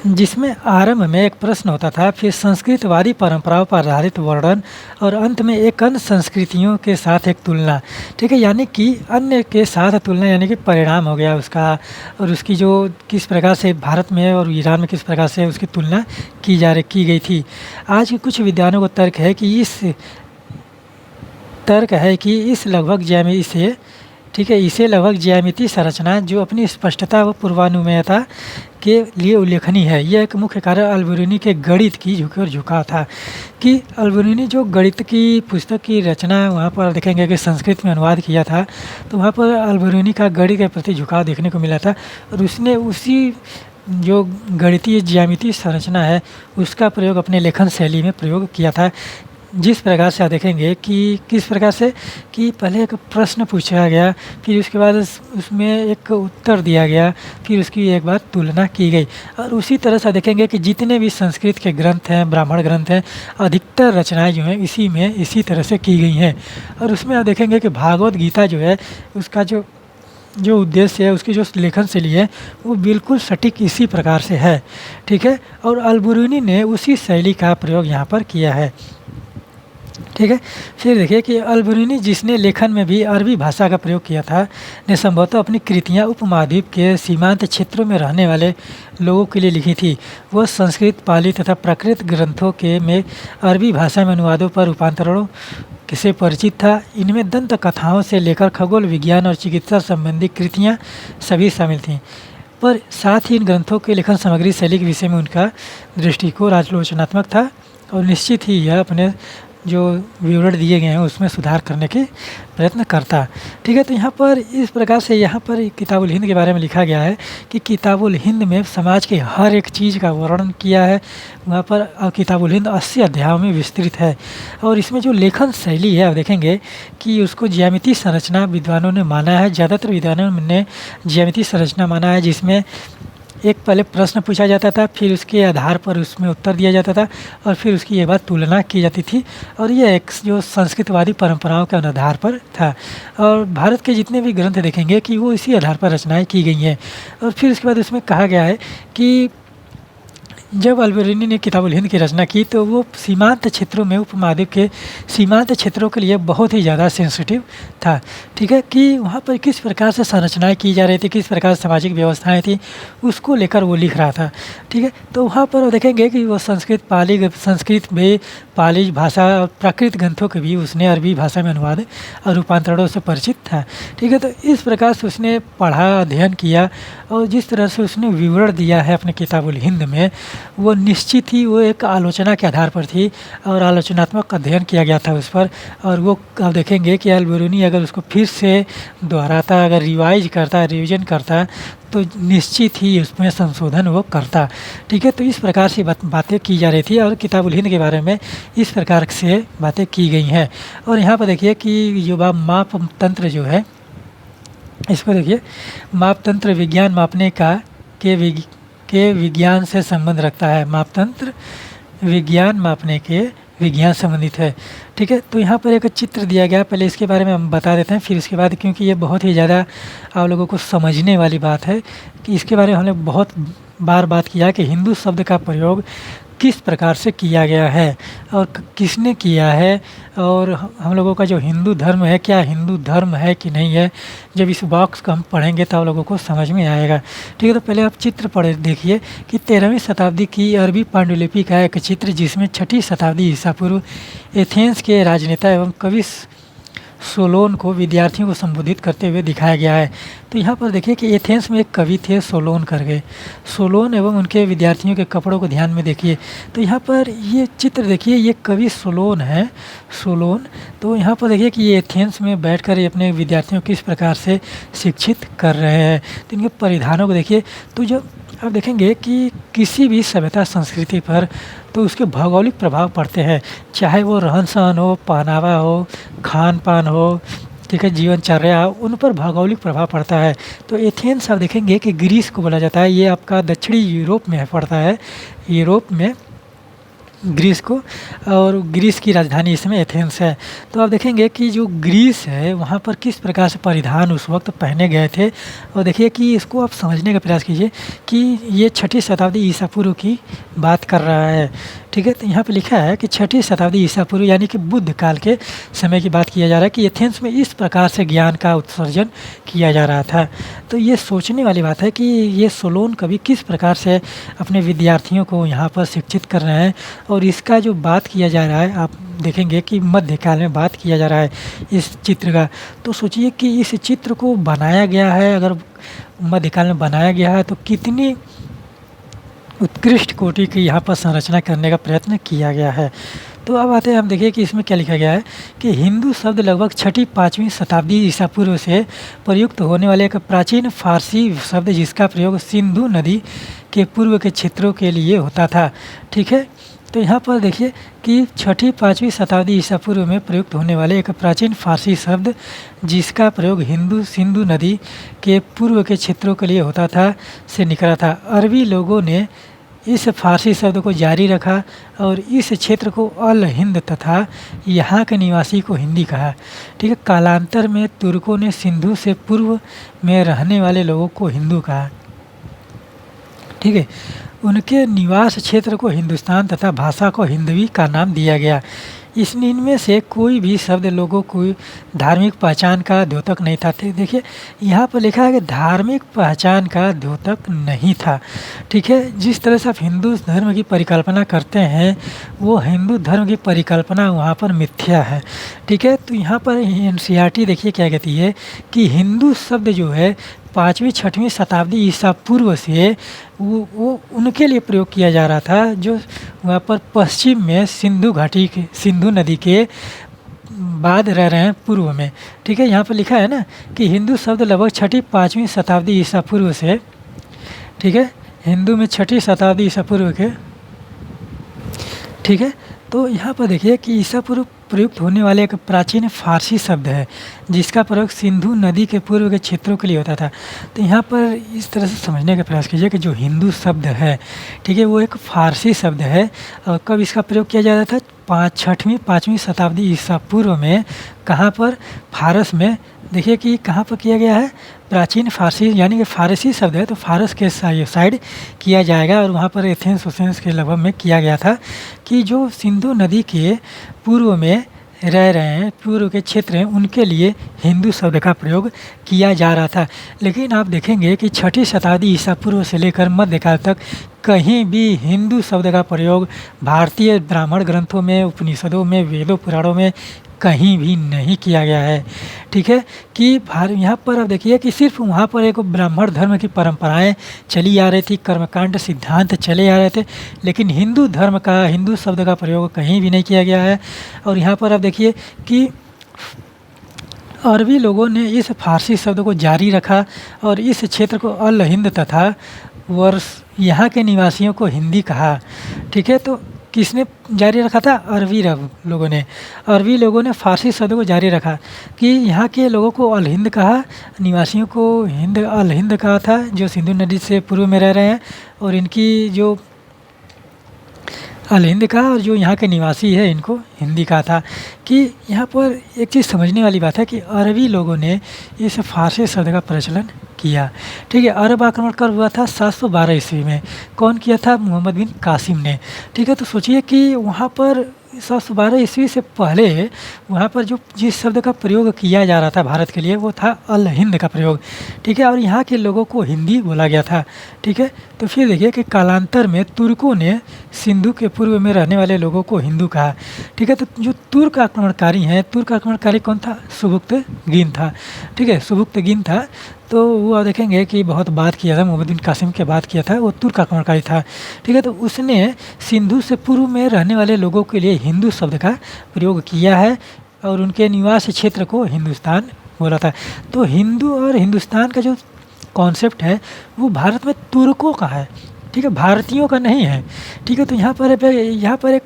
Speaker 1: जिसमें आरंभ में एक प्रश्न होता था, फिर संस्कृतवादी परंपराओं पर आधारित वर्णन, और अंत में एक अन्य संस्कृतियों के साथ एक तुलना। ठीक है, यानी कि अन्य के साथ तुलना, यानी कि परिणाम हो गया उसका, और उसकी जो किस प्रकार से भारत में और ईरान में किस प्रकार से उसकी तुलना की गई थी। आज के कुछ विद्वानों को तर्क है कि इसे लगभग ज्यामितीय संरचना जो अपनी स्पष्टता व पूर्वानुमेयता के लिए उल्लेखनीय है। यह एक मुख्य कारण अल-बिरूनी के गणित की झुकाव था, कि अल-बिरूनी जो गणित की पुस्तक की रचना वहाँ पर देखेंगे कि संस्कृत में अनुवाद किया था, तो वहाँ पर अल-बिरूनी का गणित के प्रति झुकाव देखने को मिला था, और उसने उसी जो गणितीय ज्यामितीय संरचना है उसका प्रयोग अपने लेखन शैली में प्रयोग किया था। जिस प्रकार से आप देखेंगे कि किस प्रकार से कि पहले एक प्रश्न पूछा गया, फिर उसके बाद उसमें एक उत्तर दिया गया, फिर उसकी एक बार तुलना की गई, और उसी तरह से देखेंगे कि जितने भी संस्कृत के ग्रंथ हैं, ब्राह्मण ग्रंथ हैं, अधिकतर रचनाएं जो हैं इसी तरह से की गई हैं। और उसमें आप देखेंगे कि भागवत गीता जो है उसका जो उद्देश्य है, उसकी जो लेखन शैली है वो बिल्कुल सटीक इसी प्रकार से है। ठीक है, और अल-बिरूनी ने उसी शैली का प्रयोग यहाँ पर किया है। ठीक है, फिर देखिए कि अल-बिरूनी जिसने लेखन में भी अरबी भाषा का प्रयोग किया था, ने संभवतः अपनी कृतियाँ उपमहाद्वीप के सीमांत क्षेत्रों में रहने वाले लोगों के लिए लिखी थी। वह संस्कृत, पाली तथा प्राकृत ग्रंथों के में अरबी भाषा में अनुवादों पर रूपांतरणों से परिचित था। इनमें दंत कथाओं से लेकर खगोल विज्ञान और चिकित्सा संबंधी कृतियाँ सभी शामिल थीं, पर साथ ही इन ग्रंथों के लेखन सामग्री शैली के विषय में उनका दृष्टिकोण आलोचनात्मक था, और निश्चित ही यह अपने जो विवरण दिए गए हैं उसमें सुधार करने के प्रयत्न करता। ठीक है, तो यहाँ पर इस प्रकार से यहाँ पर किताबुल हिंद के बारे में लिखा गया है कि किताबुल हिंद में समाज के हर एक चीज़ का वर्णन किया है वहाँ पर, और किताबुल हिंद 80 अध्यायों में विस्तृत है। और इसमें जो लेखन शैली है आप देखेंगे कि उसको ज्यामितीय संरचना विद्वानों ने माना है, ज़्यादातर विद्वानों ने ज्यामितीय संरचना माना है, जिसमें एक पहले प्रश्न पूछा जाता था, फिर उसके आधार पर उसमें उत्तर दिया जाता था, और फिर उसकी ये बात तुलना की जाती थी, और ये एक जो संस्कृतवादी परंपराओं के आधार पर था। और भारत के जितने भी ग्रंथ देखेंगे कि वो इसी आधार पर रचनाएं की गई हैं। और फिर उसके बाद उसमें कहा गया है कि जब अल-बिरूनी ने किताबुल हिंद की रचना की तो वो सीमांत क्षेत्रों में, उपमहाद्वीप के सीमांत क्षेत्रों के लिए बहुत ही ज़्यादा सेंसिटिव था। ठीक है, कि वहाँ पर किस प्रकार से संरचनाएं की जा रही थी, किस प्रकार सामाजिक व्यवस्थाएं थी, उसको लेकर वो लिख रहा था। ठीक है, तो वहाँ पर देखेंगे कि वो संस्कृत में पाली भाषा और प्राकृत ग्रंथों के भी उसने अरबी भाषा में अनुवाद और रूपांतरणों से परिचित था। ठीक है, तो इस प्रकार से उसने पढ़ा, अध्ययन किया, और जिस तरह से उसने विवरण दिया है अपने किताबुल हिंद में, वो निश्चित ही वो एक आलोचना के आधार पर थी, और आलोचनात्मक अध्ययन किया गया था उस पर। और वो आप देखेंगे कि अल-बिरूनी अगर उसको फिर से दोहराता, अगर रिवीजन करता, तो निश्चित ही उसमें संशोधन वो करता। ठीक है, तो इस प्रकार से बातें की जा रही थी, और किताबुल हिंद के बारे में इस प्रकार से बातें की गई हैं। और यहाँ पर देखिए कि जो माप तंत्र जो है, इसको देखिए, मापतंत्र विज्ञान मापने का के विज्ञान से संबंध रखता है। मापतंत्र विज्ञान मापने के विज्ञान संबंधित है। ठीक है, तो यहाँ पर एक चित्र दिया गया, पहले इसके बारे में हम बता देते हैं, फिर इसके बाद, क्योंकि ये बहुत ही ज़्यादा आप लोगों को समझने वाली बात है कि इसके बारे में हमने बहुत बार बात किया कि हिंदू शब्द का प्रयोग किस प्रकार से किया गया है और किसने किया है, और हम लोगों का जो हिंदू धर्म है, क्या हिंदू धर्म है कि नहीं है। जब इस बॉक्स को हम पढ़ेंगे तो आप लोगों को समझ में आएगा। ठीक है, तो पहले आप चित्र पढ़े देखिए कि 13वीं शताब्दी की अरबी पांडुलिपि का एक चित्र, जिसमें 6ठी शताब्दी ईसा पूर्व एथेंस के राजनेता एवं कवि सोलोन को विद्यार्थियों को संबोधित करते हुए दिखाया गया है। तो यहाँ पर देखिए कि एथेंस में एक कवि थे सोलोन करके, सोलोन एवं उनके विद्यार्थियों के कपड़ों को ध्यान में देखिए। तो यहाँ पर ये चित्र देखिए, ये कवि सोलोन है, सोलोन। तो यहाँ पर देखिए कि ये एथेंस में बैठकर ये अपने विद्यार्थियों को किस प्रकार से शिक्षित कर रहे हैं। तो इनके परिधानों को देखिए। तो जो आप देखेंगे कि किसी भी सभ्यता संस्कृति पर तो उसके भौगोलिक प्रभाव पड़ते हैं, चाहे वो रहन सहन हो, पहनावा हो, खान पान हो, ठीक है, जीवनचर्या, उन पर भौगोलिक प्रभाव पड़ता है। तो एथेंस आप देखेंगे कि ग्रीस को बोला जाता है, ये आपका दक्षिणी यूरोप में पड़ता है, यूरोप में ग्रीस को, और ग्रीस की राजधानी इसमें एथेंस है। तो आप देखेंगे कि जो ग्रीस है वहाँ पर किस प्रकार से परिधान उस वक्त पहने गए थे, और देखिए कि इसको आप समझने का प्रयास कीजिए कि ये 6ठी शताब्दी ईसा पूर्व की बात कर रहा है। ठीक है, तो यहाँ पे लिखा है कि 6ठी शताब्दी ईसा पूर्व यानी कि बुद्ध काल के समय की बात किया जा रहा है कि एथेंस में इस प्रकार से ज्ञान का उत्सर्जन किया जा रहा था। तो ये सोचने वाली बात है कि ये सोलोन कवि किस प्रकार से अपने विद्यार्थियों को यहाँ पर शिक्षित कर रहे हैं, और इसका जो बात किया जा रहा है, आप देखेंगे कि मध्यकाल में बात किया जा रहा है इस चित्र का। तो सोचिए कि इस चित्र को बनाया गया है, अगर मध्यकाल में बनाया गया है तो कितनी उत्कृष्ट कोटि की यहाँ पर संरचना करने का प्रयत्न किया गया है। तो अब आते हैं, हम देखिए कि इसमें क्या लिखा गया है कि हिंदू शब्द लगभग 6ठी-5वीं शताब्दी ईसा पूर्व से प्रयुक्त होने वाले एक प्राचीन फारसी शब्द, जिसका प्रयोग सिंधु नदी के पूर्व के क्षेत्रों के लिए होता था। ठीक है, तो यहाँ पर देखिए कि 6ठी-5वीं शताब्दी ईसा पूर्व में प्रयुक्त होने वाले एक प्राचीन फारसी शब्द, जिसका प्रयोग सिंधु नदी के पूर्व के क्षेत्रों के लिए होता था, से निकला था। अरबी लोगों ने इस फारसी शब्द को जारी रखा और इस क्षेत्र को अल हिंद तथा यहाँ के निवासी को हिंदी कहा। ठीक है, कालांतर में तुर्कों ने सिंधु से पूर्व में रहने वाले लोगों को हिंदू कहा। ठीक है, उनके निवास क्षेत्र को हिंदुस्तान तथा भाषा को हिंदवी का नाम दिया गया। इनमें से कोई भी शब्द लोगों को धार्मिक पहचान का द्योतक नहीं था। देखिए यहाँ पर लिखा है कि धार्मिक पहचान का द्योतक नहीं था। ठीक है, जिस तरह से आप हिंदू धर्म की परिकल्पना करते हैं, वो हिंदू धर्म की परिकल्पना वहाँ पर मिथ्या है। ठीक है, तो यहाँ पर एनसीईआरटी देखिए क्या कहती है कि हिंदू शब्द जो है 5वीं-6वीं शताब्दी ईसा पूर्व से वो उनके लिए प्रयोग किया जा रहा था, जो वहाँ पर पश्चिम में सिंधु नदी के बाद रह रहे हैं पूर्व में। ठीक है, यहाँ पर लिखा है ना कि हिंदू शब्द लगभग 6ठी-5वीं शताब्दी ईसा पूर्व से, ठीक है, हिंदू में 6ठी शताब्दी ईसा पूर्व के। ठीक है, तो यहाँ पर देखिए कि ईसा पूर्व प्रयुक्त होने वाले एक प्राचीन फारसी शब्द है, जिसका प्रयोग सिंधु नदी के पूर्व के क्षेत्रों के लिए होता था। तो यहाँ पर इस तरह से समझने का प्रयास कीजिए कि जो हिंदू शब्द है, ठीक है, वो एक फारसी शब्द है। और कब इसका प्रयोग किया जा रहा था? 6वीं-5वीं शताब्दी ईसा पूर्व में। कहाँ पर? फारस में। देखिए कि कहाँ पर किया गया है? प्राचीन फारसी, यानी कि फारसी शब्द है तो फारस के साइड किया जाएगा, और वहाँ पर एथेंस के लगभग में किया गया था कि जो सिंधु नदी के पूर्व में रह रहे हैं, पूर्व के क्षेत्र हैं, उनके लिए हिंदू शब्द का प्रयोग किया जा रहा था। लेकिन आप देखेंगे कि 6ठी शताब्दी ईसा पूर्व से लेकर मध्यकाल तक कहीं भी हिंदू शब्द का प्रयोग भारतीय ब्राह्मण ग्रंथों में, उपनिषदों में, वेदों पुराणों में कहीं भी नहीं किया गया है। ठीक है, कि यहाँ पर आप देखिए कि सिर्फ वहाँ पर एक ब्राह्मण धर्म की परंपराएं चली आ रही थी, कर्मकांड सिद्धांत चले आ रहे थे, लेकिन हिंदू धर्म का, हिंदू शब्द का प्रयोग कहीं भी नहीं किया गया है। और यहाँ पर आप देखिए कि अरबी लोगों ने इस फारसी शब्द को जारी रखा और इस क्षेत्र को अल हिंद तथा यहाँ के निवासियों को हिंदी कहा। ठीक है, तो किसने जारी रखा था? अरबी लोगों ने। अरबी लोगों ने फ़ारसी शब्द को जारी रखा कि यहाँ के लोगों को अल हिंद कहा, निवासियों को अल हिंद कहा था, जो सिंधु नदी से पूर्व में रह रहे हैं, और इनकी जो अल हिंद कहा, और जो यहाँ के निवासी है इनको हिंदी कहा था। कि यहाँ पर एक चीज़ समझने वाली बात है कि अरबी लोगों ने इस फ़ारसी शब्द का प्रचलन किया। ठीक है, अरब आक्रमण कब हुआ था? 712 ईस्वी में। कौन किया था? मोहम्मद बिन कासिम ने। ठीक है, तो सोचिए कि वहाँ पर 712 ईस्वी से पहले वहाँ पर जो जिस शब्द का प्रयोग किया जा रहा था भारत के लिए, वो था अल हिंद का प्रयोग। ठीक है, और यहाँ के लोगों को हिंदी बोला गया था। ठीक है, तो फिर देखिए कि कालांतर में तुर्कों ने सिंधु के पूर्व में रहने वाले लोगों को हिंदू कहा। ठीक है, तो जो तुर्क आक्रमणकारी हैं, तुर्क आक्रमणकारी कौन था? सुबुक्तगीन था। ठीक है, सुबुक्तगीन था। तो वो आप देखेंगे कि बहुत बात किया था, मोहम्मद बिन कासिम के बात किया था, वो तुर्क आक्रमणकारी था। ठीक है, तो उसने सिंधु से पूर्व में रहने वाले लोगों के लिए हिंदू शब्द का प्रयोग किया है, और उनके निवास क्षेत्र को हिंदुस्तान बोला था। तो हिंदू और हिंदुस्तान का जो कॉन्सेप्ट है वो भारत में तुर्कों का है। ठीक है, भारतीयों का नहीं है। ठीक है, तो यहाँ पर एक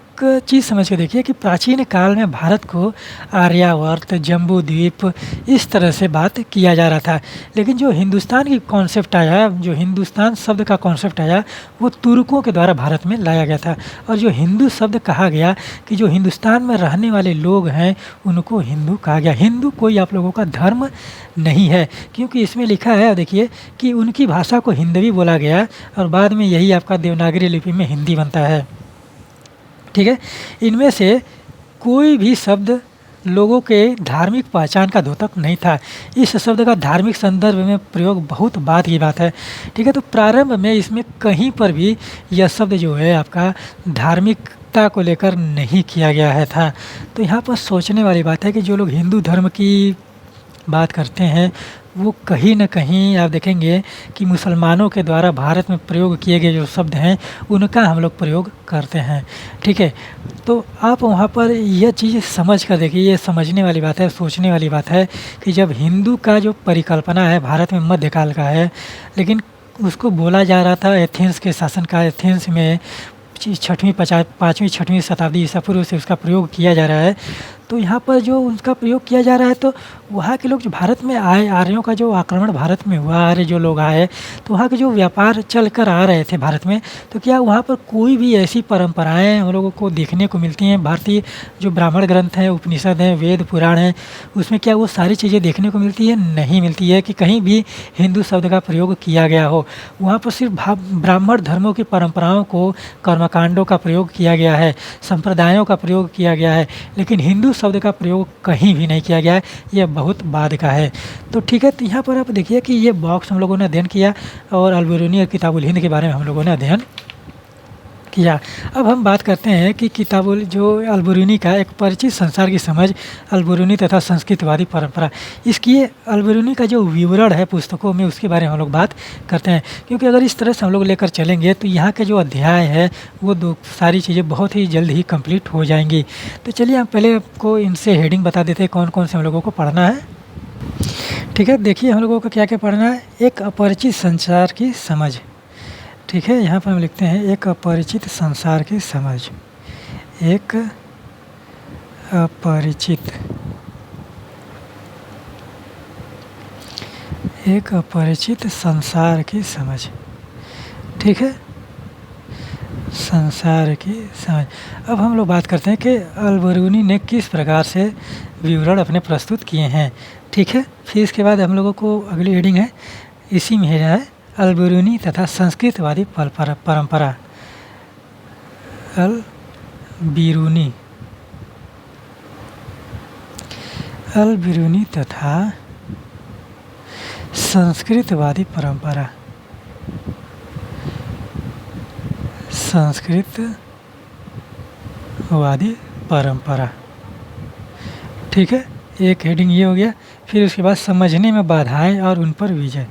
Speaker 1: चीज़ समझ के देखिए कि प्राचीन काल में भारत को आर्यावर्त, जम्बू द्वीप, इस तरह से बात किया जा रहा था। लेकिन जो हिंदुस्तान की कॉन्सेप्ट आया, जो हिंदुस्तान शब्द का कॉन्सेप्ट आया, वो तुर्कों के द्वारा भारत में लाया गया था। और जो हिंदू शब्द कहा गया कि जो हिंदुस्तान में रहने वाले लोग हैं उनको हिंदू कहा गया। हिंदू कोई आप लोगों का धर्म नहीं है, क्योंकि इसमें लिखा है, देखिए कि उनकी भाषा को हिंदवी बोला गया, और बाद में यही आपका देवनागरी लिपि में हिंदी बनता है। ठीक है, इनमें से कोई भी शब्द लोगों के धार्मिक पहचान का द्योतक नहीं था। इस शब्द का धार्मिक संदर्भ में प्रयोग बहुत बाद की बात है। ठीक है, तो प्रारंभ में इसमें कहीं पर भी यह शब्द जो है आपका धार्मिकता को लेकर नहीं किया गया है था। तो यहाँ पर सोचने वाली बात है कि जो लोग हिंदू धर्म की बात करते हैं वो कहीं न कहीं आप देखेंगे कि मुसलमानों के द्वारा भारत में प्रयोग किए गए जो शब्द हैं उनका हम लोग प्रयोग करते हैं। ठीक है, तो आप वहाँ पर यह चीज़ समझ कर देखिए, ये समझने वाली बात है, सोचने वाली बात है कि जब हिंदू का जो परिकल्पना है भारत में मध्यकाल का है, लेकिन उसको बोला जा रहा था एथेंस के शासन का। एथेंस में पाँचवीं छठवीं शताब्दी ईसा पूर्व से उसका प्रयोग किया जा रहा है। तो यहाँ पर जो उसका प्रयोग किया जा रहा है, तो वहाँ के लोग जो भारत में आए, आर्यों का जो आक्रमण भारत में हुआ, आर्य जो लोग आए, तो वहाँ के जो व्यापार चल कर आ रहे थे भारत में, तो क्या वहाँ पर कोई भी ऐसी परंपराएं हम लोगों को देखने को मिलती हैं? भारतीय जो ब्राह्मण ग्रंथ हैं, उपनिषद हैं, वेद पुराण हैं, उसमें क्या वो सारी चीज़ें देखने को मिलती है? नहीं मिलती है कि कहीं भी हिंदू शब्द का प्रयोग किया गया हो। वहाँ पर सिर्फ ब्राह्मण धर्मों की परंपराओं को, कर्मकांडों का प्रयोग किया गया है, संप्रदायों का प्रयोग किया गया है, लेकिन हिंदू शब्द का प्रयोग कहीं भी नहीं किया गया है। यह बहुत बाद का है। तो ठीक है, तो यहाँ पर आप देखिए कि ये बॉक्स हम लोगों ने अध्ययन किया, और अल-बिरूनी और किताबुल हिंद के बारे में हम लोगों ने अध्ययन किया। अब हम बात करते हैं कि किताबुल जो अल-बिरूनी का एक परिचित संसार की समझ, अल-बिरूनी तथा संस्कृतवादी परंपरा, इसकी अल-बिरूनी का जो विवरण है पुस्तकों में, उसके बारे में हम लोग बात करते हैं। क्योंकि अगर इस तरह से हम लोग लेकर चलेंगे तो यहाँ के जो अध्याय है वो दो सारी चीज़ें बहुत ही जल्द ही कंप्लीट हो जाएंगी। तो चलिए हम पहले आपको इनसे हेडिंग बता देते हैं कौन कौन से हम लोगों को पढ़ना है। ठीक है, देखिए हम लोगों को क्या क्या पढ़ना है। एक अपरिचित संसार की समझ। ठीक है, यहाँ पर हम लिखते हैं एक अपरिचित संसार की समझ। एक अपरिचित संसार की समझ। ठीक है, संसार की समझ। अब हम लोग बात करते हैं कि अल-बिरूनी ने किस प्रकार से विवरण अपने प्रस्तुत किए हैं। ठीक है, फिर इसके बाद हम लोगों को अगली हेडिंग है, इसी में है अल-बिरूनी तथा संस्कृतवादी परंपरा। अल-बिरूनी तथा संस्कृतवादी परंपरा। संस्कृतवादी परंपरा। ठीक है, एक हेडिंग ये हो गया। फिर उसके बाद समझने में बाधाएं और उन पर विजय।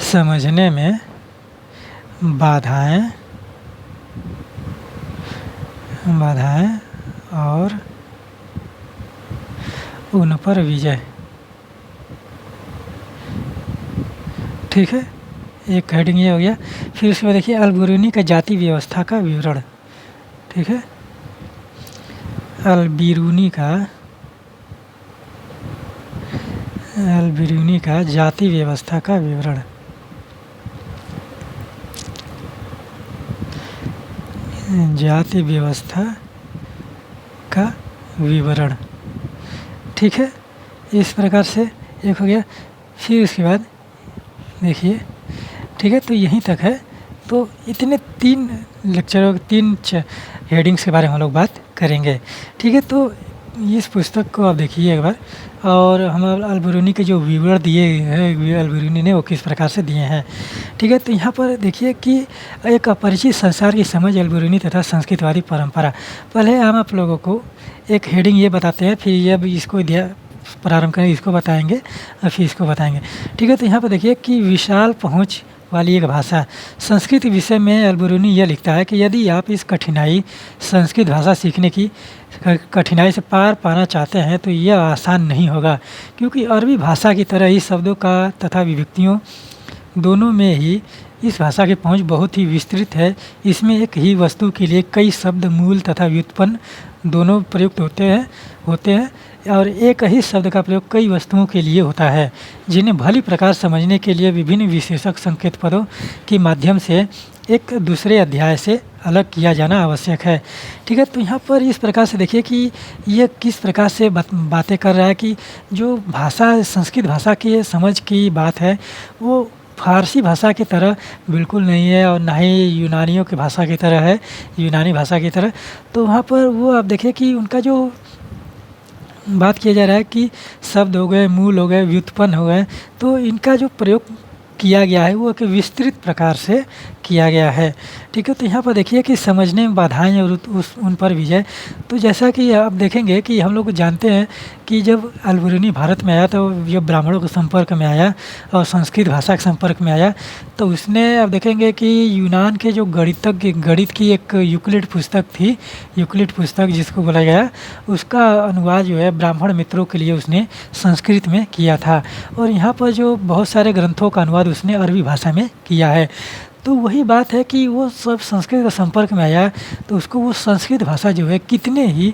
Speaker 1: समझने में बाधाएं और उन पर विजय। ठीक है, एक हेडिंग ये हो गया। फिर उसके बाद देखिए अल-बिरूनी का जाति व्यवस्था का विवरण, ठीक है। अल-बिरूनी का जाति व्यवस्था का विवरण, जाति व्यवस्था का विवरण, ठीक है। इस प्रकार से एक हो गया। फिर उसके बाद देखिए, ठीक है, तो यहीं तक है। तो इतने 3 लेक्चरों 3 हेडिंग्स के बारे में हम लोग बात करेंगे, ठीक है। तो इस पुस्तक को आप देखिए एक बार, और हम अल-बिरूनी के जो विवरण दिए हैं अल-बिरूनी ने वो किस प्रकार से दिए हैं, ठीक है। तो यहाँ पर देखिए कि एक अपरिचित संसार की समझ अल-बिरूनी तथा संस्कृतवादी परंपरा। पहले हम आप लोगों को एक हेडिंग ये बताते हैं, फिर अब इसको प्रारंभ करें, इसको बताएंगे और फिर इसको बताएंगे, ठीक है। तो यहाँ पर देखिए कि विशाल पहुँच वाली एक भाषा। संस्कृत विषय में अल-बिरूनी यह लिखता है कि यदि आप इस संस्कृत भाषा सीखने की कठिनाई से पार पाना चाहते हैं तो यह आसान नहीं होगा, क्योंकि अरबी भाषा की तरह ही शब्दों का तथा विभक्तियों दोनों में ही इस भाषा की पहुंच बहुत ही विस्तृत है। इसमें एक ही वस्तु के लिए कई शब्द मूल तथा व्युत्पन्न दोनों प्रयुक्त होते हैं और एक ही शब्द का प्रयोग कई वस्तुओं के लिए होता है, जिन्हें भली प्रकार समझने के लिए विभिन्न विशेषक संकेत पदों के माध्यम से एक दूसरे अध्याय से अलग किया जाना आवश्यक है, ठीक है। तो यहाँ पर इस प्रकार से देखिए कि ये किस प्रकार से बातें कर रहा है कि जो भाषा संस्कृत भाषा की समझ की बात है वो फारसी भाषा की तरह बिल्कुल नहीं है और ना ही यूनानियों की भाषा की तरह है, यूनानी भाषा की तरह। तो वहाँ पर वो आप देखिए कि उनका जो बात किया जा रहा है कि शब्द हो गए, मूल हो गए, व्युत्पन्न हो गए, तो इनका जो प्रयोग किया गया है वो एक विस्तृत प्रकार से किया गया है, ठीक है। तो यहाँ पर देखिए कि समझने में बाधाएं और उन पर विजय। तो जैसा कि आप देखेंगे कि हम लोग जानते हैं कि जब अल-बिरूनी भारत में आया तो जब ब्राह्मणों के संपर्क में आया और संस्कृत भाषा के संपर्क में आया तो उसने आप देखेंगे कि यूनान के जो गणित की एक यूक्लिड पुस्तक थी, यूक्लिड पुस्तक जिसको बोला गया, उसका अनुवाद जो है ब्राह्मण मित्रों के लिए उसने संस्कृत में किया था। और यहाँ पर जो बहुत सारे ग्रंथों का अनुवाद उसने अरबी भाषा में किया है। तो वही बात है कि वो सब संस्कृत के संपर्क में आया तो उसको वो संस्कृत भाषा जो है कितने ही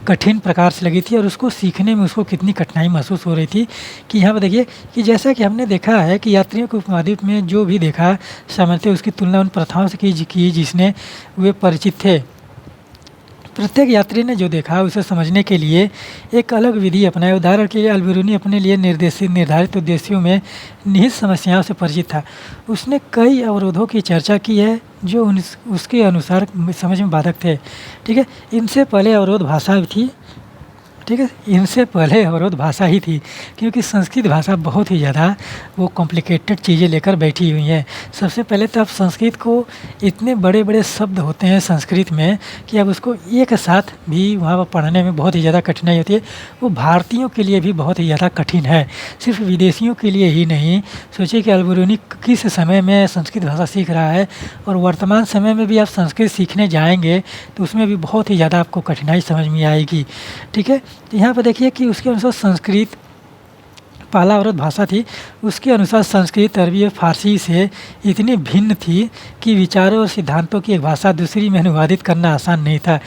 Speaker 1: कठिन प्रकार से लगी थी और उसको सीखने में उसको कितनी कठिनाई महसूस हो रही थी कि यहाँ पर देखिए कि जैसा कि हमने देखा है कि यात्रियों के उपमहाद्वीप में जो भी देखा सामान्यतः उसकी तुलना उन प्रथाओं से की जिसने वे परिचित थे। प्रत्येक यात्री ने जो देखा उसे समझने के लिए एक अलग विधि अपनाई। उदाहरण के लिए अल-बिरूनी अपने लिए निर्धारित उद्देश्यों में निहित समस्याओं से परिचित था। उसने कई अवरोधों की चर्चा की है जो उसके अनुसार समझ में बाधक थे, ठीक है। इनसे पहले अवरोध भाषा थी, ठीक है, इनसे पहले अवरोध भाषा ही थी, क्योंकि संस्कृत भाषा बहुत ही ज़्यादा वो कॉम्प्लिकेटेड चीज़ें लेकर बैठी हुई है। सबसे पहले तो अब संस्कृत को इतने बड़े बड़े शब्द होते हैं संस्कृत में कि अब उसको एक साथ भी वहाँ पर पढ़ने में बहुत ही ज़्यादा कठिनाई होती है। वो भारतीयों के लिए भी बहुत ही ज़्यादा कठिन है, सिर्फ विदेशियों के लिए ही नहीं। सोचिए कि अल-बिरूनी किस समय में संस्कृत भाषा सीख रहा है और वर्तमान समय में भी आप संस्कृत सीखने जाएंगे तो उसमें भी बहुत ही ज़्यादा आपको कठिनाई समझ में आएगी, ठीक है। तो यहाँ पर देखिए कि उसके अनुसार संस्कृत पहला अवरोध भाषा थी। उसके अनुसार संस्कृत अरबी और फारसी से इतनी भिन्न थी कि विचारों और सिद्धांतों की एक भाषा दूसरी में अनुवादित करना आसान नहीं था।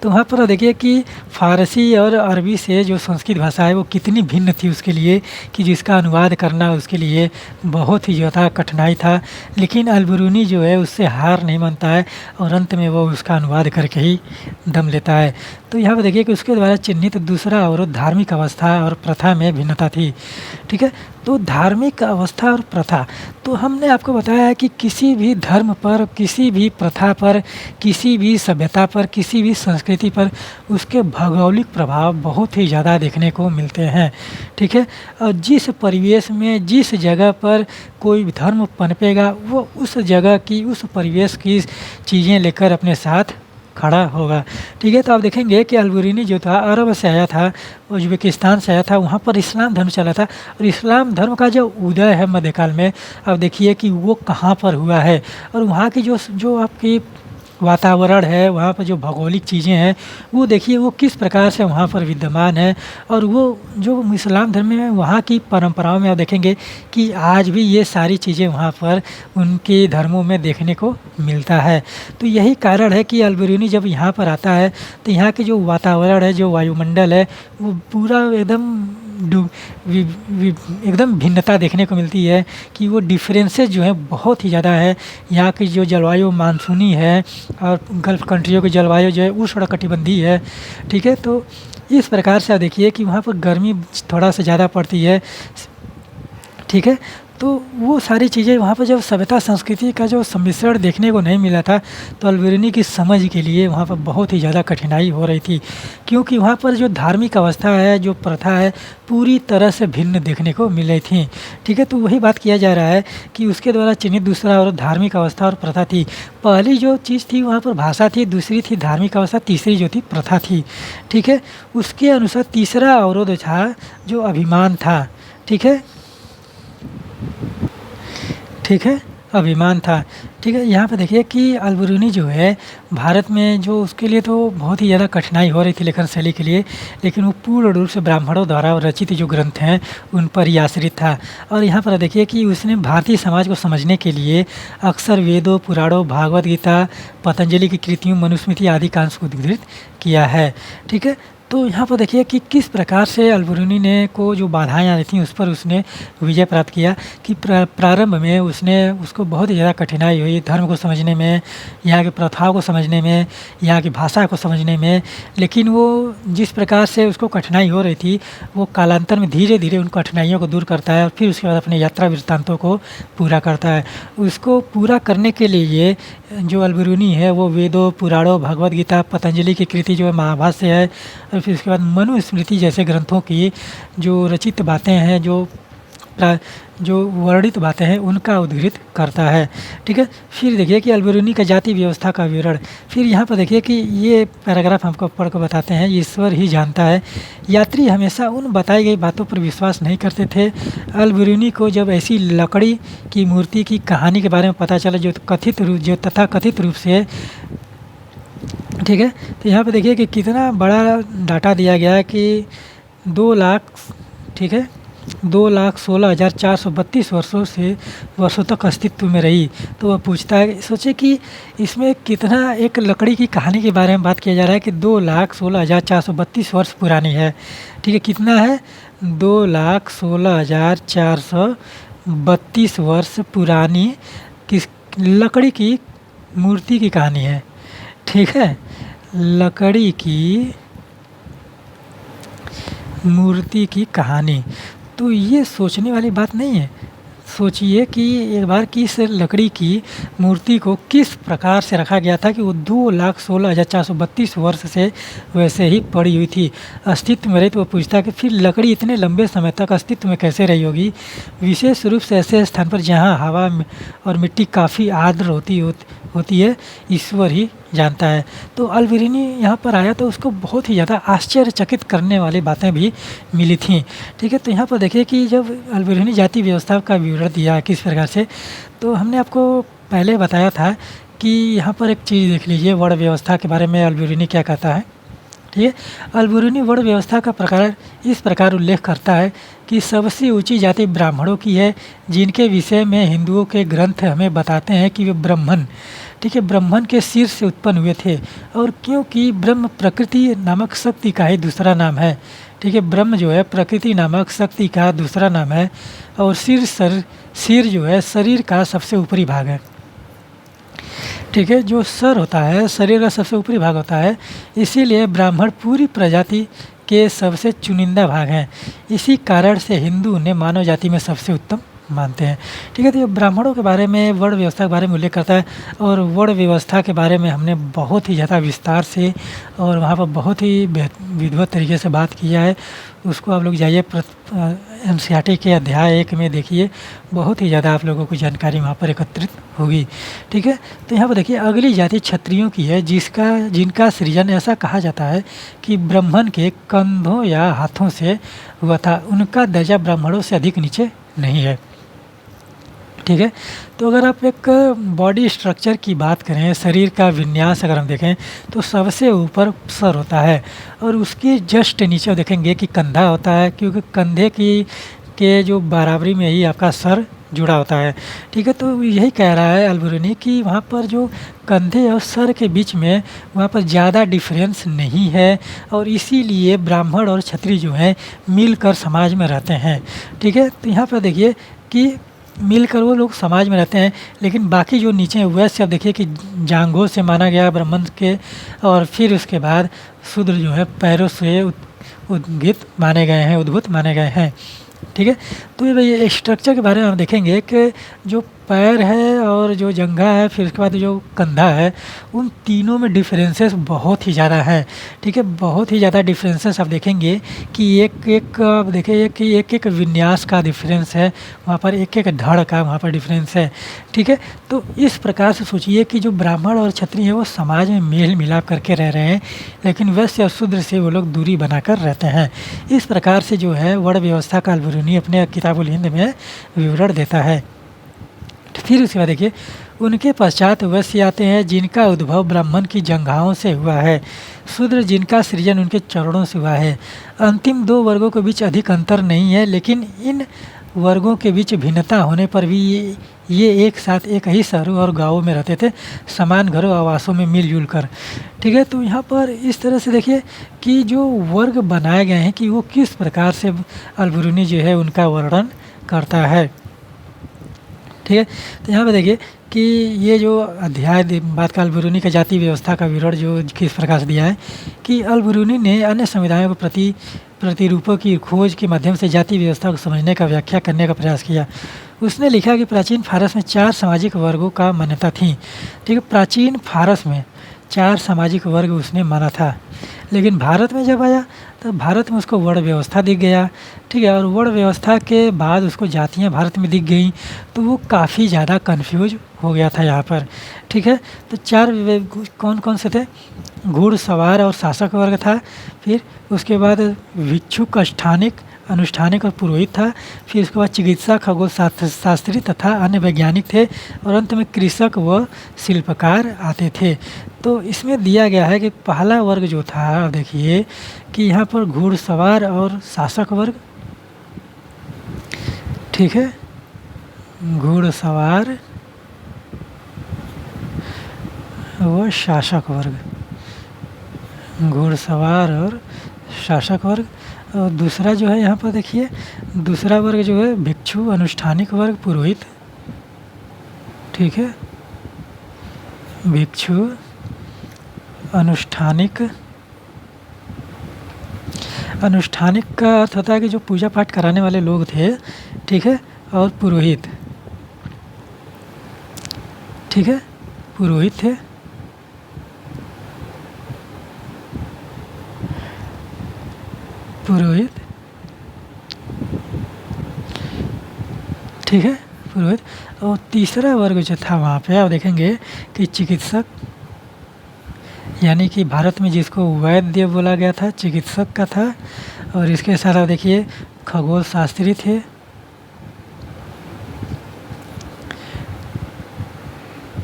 Speaker 1: तो वहाँ पर देखिए कि फारसी और अरबी से जो संस्कृत भाषा है वो कितनी भिन्न थी उसके लिए कि जिसका अनुवाद करना उसके लिए बहुत ही ज़्यादा कठिनाई था। लेकिन अल-बिरूनी जो है उससे हार नहीं मानता है और अंत में वो उसका अनुवाद करके ही दम लेता है। तो यहाँ पर देखिए कि उसके द्वारा चिन्हित दूसरा अवरोध धार्मिक अवस्था और प्रथा में भिन्नता थी, ठीक है। तो धार्मिक अवस्था और प्रथा, तो हमने आपको बताया है कि किसी भी धर्म पर, किसी भी प्रथा पर, किसी भी सभ्यता पर, किसी भी संस्कृति पर उसके भौगोलिक प्रभाव बहुत ही ज़्यादा देखने को मिलते हैं, ठीक है। और जिस परिवेश में जिस जगह पर कोई धर्म पनपेगा वो उस जगह की उस परिवेश की चीज़ें लेकर अपने साथ खड़ा होगा, ठीक है। तो आप देखेंगे कि अल-बिरूनी जो था अरब से आया था, उज़्बेकिस्तान से आया था, वहाँ पर इस्लाम धर्म चला था और इस्लाम धर्म का जो उदय है मध्यकाल में, अब देखिए कि वो कहाँ पर हुआ है और वहाँ की जो आपकी वातावरण है, वहाँ पर जो भौगोलिक चीज़ें हैं, वो देखिए वो किस प्रकार से वहाँ पर विद्यमान है। और वो जो इस्लाम धर्म में वहाँ की परंपराओं में आप देखेंगे कि आज भी ये सारी चीज़ें वहाँ पर उनके धर्मों में देखने को मिलता है। तो यही कारण है कि अल-बिरूनी जब यहाँ पर आता है तो यहाँ के जो वातावरण है, जो वायुमंडल है, वो पूरा एकदम डू वि वि एकदम भिन्नता देखने को मिलती है कि वो डिफरेंसेस जो हैं बहुत ही ज़्यादा है। यहाँ की जो जलवायु मानसूनी है और गल्फ़ कंट्रियों की जलवायु जो है उष्णकटिबंधीय है, ठीक है? तो इस प्रकार से आप देखिए कि वहाँ पर गर्मी थोड़ा सा ज़्यादा पड़ती है, ठीक है? तो वो सारी चीज़ें वहाँ पर जब सभ्यता संस्कृति का जो सम्मिश्रण देखने को नहीं मिला था, तो अल-बिरूनी की समझ के लिए वहाँ पर बहुत ही ज़्यादा कठिनाई हो रही थी। क्योंकि वहाँ पर जो धार्मिक अवस्था है, जो प्रथा है, पूरी तरह से भिन्न देखने को मिल रही थी, ठीक है? तो वही बात किया जा रहा है कि उसके द्वारा चिन्हित दूसरा और धार्मिक अवस्था और प्रथा थी। पहली जो चीज़ थी वहाँ पर भाषा थी, दूसरी थी धार्मिक अवस्था, तीसरी जो थी प्रथा थी, ठीक है? उसके अनुसार तीसरा अवरोध था जो अभिमान था, ठीक है? ठीक है, अभिमान था, ठीक है। यहाँ पे देखिए कि अल-बिरूनी जो है भारत में जो उसके लिए तो बहुत ही ज़्यादा कठिनाई हो रही थी लेखन शैली के लिए, लेकिन वो पूर्ण रूप से ब्राह्मणों द्वारा रचित जो ग्रंथ हैं उन पर ही आश्रित था। और यहाँ पर देखिए कि उसने भारतीय समाज को समझने के लिए अक्सर वेदों, पुराणों, भागवत गीता, पतंजलि की कृतियों, मनुस्मृति आदि का अंश को उद्धृत किया है, ठीक है। तो यहाँ पर देखिए कि किस प्रकार से अल-बिरूनी ने को जो बाधाएँ आ रही थी उस पर उसने विजय प्राप्त किया कि प्रारंभ में उसने उसको बहुत ही ज़्यादा कठिनाई हुई धर्म को समझने में, यहाँ की प्रथाओं को समझने में, यहाँ की भाषा को समझने में। लेकिन वो जिस प्रकार से उसको कठिनाई हो रही थी, वो कालांतर में धीरे-धीरे उन कठिनाइयों को दूर करता है और फिर उसके बाद अपने यात्रा वृत्तांतों को पूरा करता है। उसको पूरा करने के लिए जो अल-बिरूनी है वो वेदों, पुराणों, भगवद गीता, पतंजलि की कृति जो है महाभाष्य है और फिर उसके बाद मनुस्मृति जैसे ग्रंथों की जो रचित बातें हैं, जो वर्णित बातें हैं उनका उद्धृत करता है, ठीक है। फिर देखिए कि अल-बिरूनी का जाति व्यवस्था का विवरण। फिर यहाँ पर देखिए कि ये पैराग्राफ हमको पढ़ कर बताते हैं, ईश्वर ही जानता है, यात्री हमेशा उन बताई गई बातों पर विश्वास नहीं करते थे। अल-बिरूनी को जब ऐसी लकड़ी की मूर्ति की कहानी के बारे में पता चला जो तथाकथित रूप से, ठीक है। तो यहाँ पे देखिए कि कितना बड़ा डाटा दिया गया है कि 2 लाख, ठीक है, 2,16,432 वर्षों तक अस्तित्व में रही। तो वह पूछता है, सोचिए कि इसमें कितना एक लकड़ी की कहानी के बारे में बात किया जा रहा है कि 2,16,432 वर्ष पुरानी है, ठीक है। कितना है? 2,16,432 वर्ष पुरानी किस लकड़ी की मूर्ति की कहानी है, ठीक है। लकड़ी की मूर्ति की कहानी, तो ये सोचने वाली बात नहीं है। सोचिए कि एक बार कि इस लकड़ी की मूर्ति को किस प्रकार से रखा गया था कि वो 2,16,432 वर्ष से वैसे ही पड़ी हुई थी, अस्तित्व में रही। तो वो पूछता है कि फिर लकड़ी इतने लंबे समय तक अस्तित्व में कैसे रही होगी, विशेष रूप से ऐसे स्थान पर जहाँ हवा और मिट्टी काफ़ी आर्द्र होती है, ईश्वर ही जानता है। तो अल-बिरूनी यहाँ पर आया तो उसको बहुत ही ज़्यादा आश्चर्यचकित करने वाली बातें भी मिली थीं, ठीक है। तो यहाँ पर देखिए कि जब अल-बिरूनी जाति व्यवस्था का विवरण दिया किस प्रकार से, तो हमने आपको पहले बताया था कि यहाँ पर एक चीज़ देख लीजिए, वर्ण व्यवस्था के बारे में अल-बिरूनी क्या कहता है, ठीक है। अल-बिरूनी वर्ण व्यवस्था का प्रकार इस प्रकार उल्लेख करता है कि सबसे ऊंची जाति ब्राह्मणों की है, जिनके विषय में हिंदुओं के ग्रंथ हमें बताते हैं कि वे ब्राह्मण, ठीक है, ब्रह्मन के सिर से उत्पन्न हुए थे। और क्योंकि ब्रह्म प्रकृति नामक शक्ति का ही दूसरा नाम है, ठीक है, ब्रह्म जो है प्रकृति नामक शक्ति का दूसरा नाम है। और सिर जो है शरीर का सबसे ऊपरी भाग है, ठीक है, जो सर होता है शरीर का सबसे ऊपरी भाग होता है। इसीलिए ब्राह्मण पूरी प्रजाति के सबसे चुनिंदा भाग हैं। इसी कारण से हिंदू उन्हें मानव जाति में सबसे उत्तम मानते हैं, ठीक है। तो ये ब्राह्मणों के बारे में, वर्ण व्यवस्था के बारे में उल्लेख करता है। और वर्ण व्यवस्था के बारे में हमने बहुत ही ज़्यादा विस्तार से और वहाँ पर बहुत ही विधिवत तरीके से बात किया है। उसको आप लोग जाइए एनसीईआरटी के अध्याय 1 में देखिए, बहुत ही ज़्यादा आप लोगों को जानकारी वहाँ पर एकत्रित होगी, ठीक है। तो यहाँ पर देखिए अगली जाति क्षत्रियों की है, जिनका सृजन ऐसा कहा जाता है कि ब्राह्मण के कंधों या हाथों से हुआ था। उनका दर्जा ब्राह्मणों से अधिक नीचे नहीं है, ठीक है। तो अगर आप एक बॉडी स्ट्रक्चर की बात करें, शरीर का विन्यास अगर हम देखें, तो सबसे ऊपर सर होता है और उसके जस्ट नीचे देखेंगे कि कंधा होता है, क्योंकि कंधे की के जो बराबरी में ही आपका सर जुड़ा होता है। ठीक है, तो यही कह रहा है अल-बिरूनी कि वहाँ पर जो कंधे और सर के बीच में वहाँ पर ज़्यादा डिफरेंस नहीं है और इसीलिए ब्राह्मण और क्षत्रिय जो हैं मिलकर समाज में रहते हैं। ठीक है, तो यहाँ पर देखिए कि मिलकर वो लोग समाज में रहते हैं, लेकिन बाकी जो नीचे हैं वैसे आप देखिए कि जांघों से माना गया ब्राह्मण के, और फिर उसके बाद शूद्र जो है पैरों से उद्गीत माने गए हैं, उद्भूत माने गए हैं। ठीक है, तो ये भाई स्ट्रक्चर के बारे में हम देखेंगे कि जो पैर है और जो जंघा है, फिर उसके बाद जो कंधा है, उन तीनों में डिफरेंसेस बहुत ही ज़्यादा हैं। ठीक है, बहुत ही ज़्यादा डिफरेंसेस आप देखेंगे कि एक आप देखिए कि एक विन्यास का डिफरेंस है, वहाँ पर एक धड़ का वहाँ पर डिफरेंस है। ठीक है, तो इस प्रकार से सोचिए कि जो ब्राह्मण और क्षत्रिय है वो समाज में मेल मिलाप करके रह रहे हैं, लेकिन वैश्य और शूद्र से वो लोग दूरी बनाकर रहते हैं। इस प्रकार से जो है वर्ण व्यवस्था का अल-बिरूनी अपने किताबुल हिंद में विवरण देता है। फिर उसके बाद देखिए उनके पश्चात वैश्य आते हैं जिनका उद्भव ब्राह्मण की जंघाओं से हुआ है, शूद्र जिनका सृजन उनके चरणों से हुआ है। अंतिम दो वर्गों के बीच अधिक अंतर नहीं है, लेकिन इन वर्गों के बीच भिन्नता होने पर भी ये एक साथ एक ही शहरों और गाँवों में रहते थे, समान घरों आवासों में मिलजुल कर। ठीक है, तो यहाँ पर इस तरह से देखिए कि जो वर्ग बनाए गए हैं कि वो किस प्रकार से अल-बिरूनी जो है उनका वर्णन करता है। ठीक है, तो यहाँ पे देखिए कि ये जो अध्याय बात का अल-बिरूनी का जाति व्यवस्था का विवरण जो किस प्रकार से दिया है कि अल-बिरूनी ने अन्य समुदायों को प्रतिरूपों की खोज के माध्यम से जाति व्यवस्था को समझने का व्याख्या करने का प्रयास किया। उसने लिखा कि प्राचीन फारस में 4 सामाजिक वर्गों का मान्यता थी। ठीक है, प्राचीन फारस में 4 सामाजिक वर्ग उसने माना था, लेकिन भारत में जब आया तो भारत में उसको वर्ण व्यवस्था दिख गया। ठीक है, और वर्ण व्यवस्था के बाद उसको जातियाँ भारत में दिख गई, तो वो काफ़ी ज़्यादा कन्फ्यूज हो गया था यहाँ पर। ठीक है, तो 4 कौन कौन से थे? घुड़सवार और शासक वर्ग था, फिर उसके बाद भिक्षुक, अनुष्ठानिक और पुरोहित था, फिर उसके बाद चिकित्सा, खगोल शास्त्री तथा अन्य वैज्ञानिक थे, और अंत में कृषक व शिल्पकार आते थे। तो इसमें दिया गया है कि पहला वर्ग जो था, देखिए कि यहाँ पर घुड़सवार और शासक वर्ग। ठीक है, घुड़सवार व शासक वर्ग, घुड़सवार और शासक वर्ग। और दूसरा जो है यहाँ पर देखिए, दूसरा वर्ग जो है भिक्षु, अनुष्ठानिक वर्ग, पुरोहित। ठीक है, भिक्षु, अनुष्ठानिक का अर्थ होता है कि जो पूजा पाठ कराने वाले लोग थे। ठीक है, और पुरोहित। ठीक है, पुरोहित थे। पुरोहित, ठीक है, पुरोहित। और तीसरा वर्ग जो था वहाँ पे आप देखेंगे कि चिकित्सक, यानी कि भारत में जिसको वैद्य बोला गया था, चिकित्सक का था। और इसके साथ आप देखिए खगोल शास्त्री थे,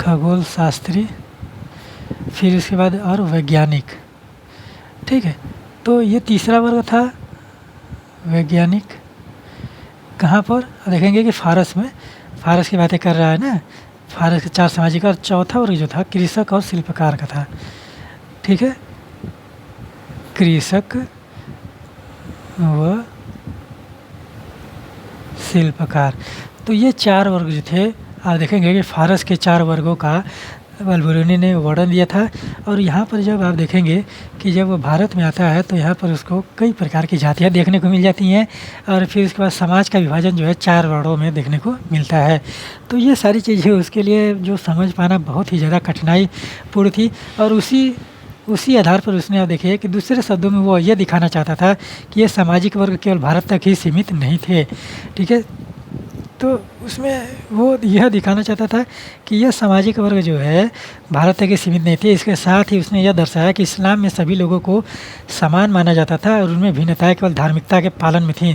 Speaker 1: खगोल शास्त्री, फिर इसके बाद और वैज्ञानिक। ठीक है, तो ये तीसरा वर्ग था वैज्ञानिक। कहाँ पर देखेंगे कि फारस में, फारस की बातें कर रहा है ना, फारस के 4 सामाजिक। और चौथा वर्ग जो था कृषक और शिल्पकार का था। ठीक है, कृषक व शिल्पकार। तो ये 4 वर्ग जो थे, आप देखेंगे कि फारस के 4 वर्गों का अल-बिरूनी ने वर्णन दिया था। और यहाँ पर जब आप देखेंगे कि जब वो भारत में आता है तो यहाँ पर उसको कई प्रकार की जातियाँ देखने को मिल जाती हैं, और फिर उसके बाद समाज का विभाजन जो है 4 वर्णों में देखने को मिलता है। तो ये सारी चीज़ें उसके लिए जो समझ पाना बहुत ही ज़्यादा कठिनाईपूर्ण थी। और उसी आधार पर उसने, आप देखिए कि दूसरे शब्दों में वो ये दिखाना चाहता था कि ये सामाजिक वर्ग केवल भारत तक ही सीमित नहीं थे। ठीक है, तो उसमें वो यह दिखाना चाहता था कि यह सामाजिक वर्ग जो है भारत तक ही सीमित नहीं थे। इसके साथ ही उसने यह दर्शाया कि इस्लाम में सभी लोगों को समान माना जाता था और उनमें भिन्नताएं केवल धार्मिकता के पालन में थीं।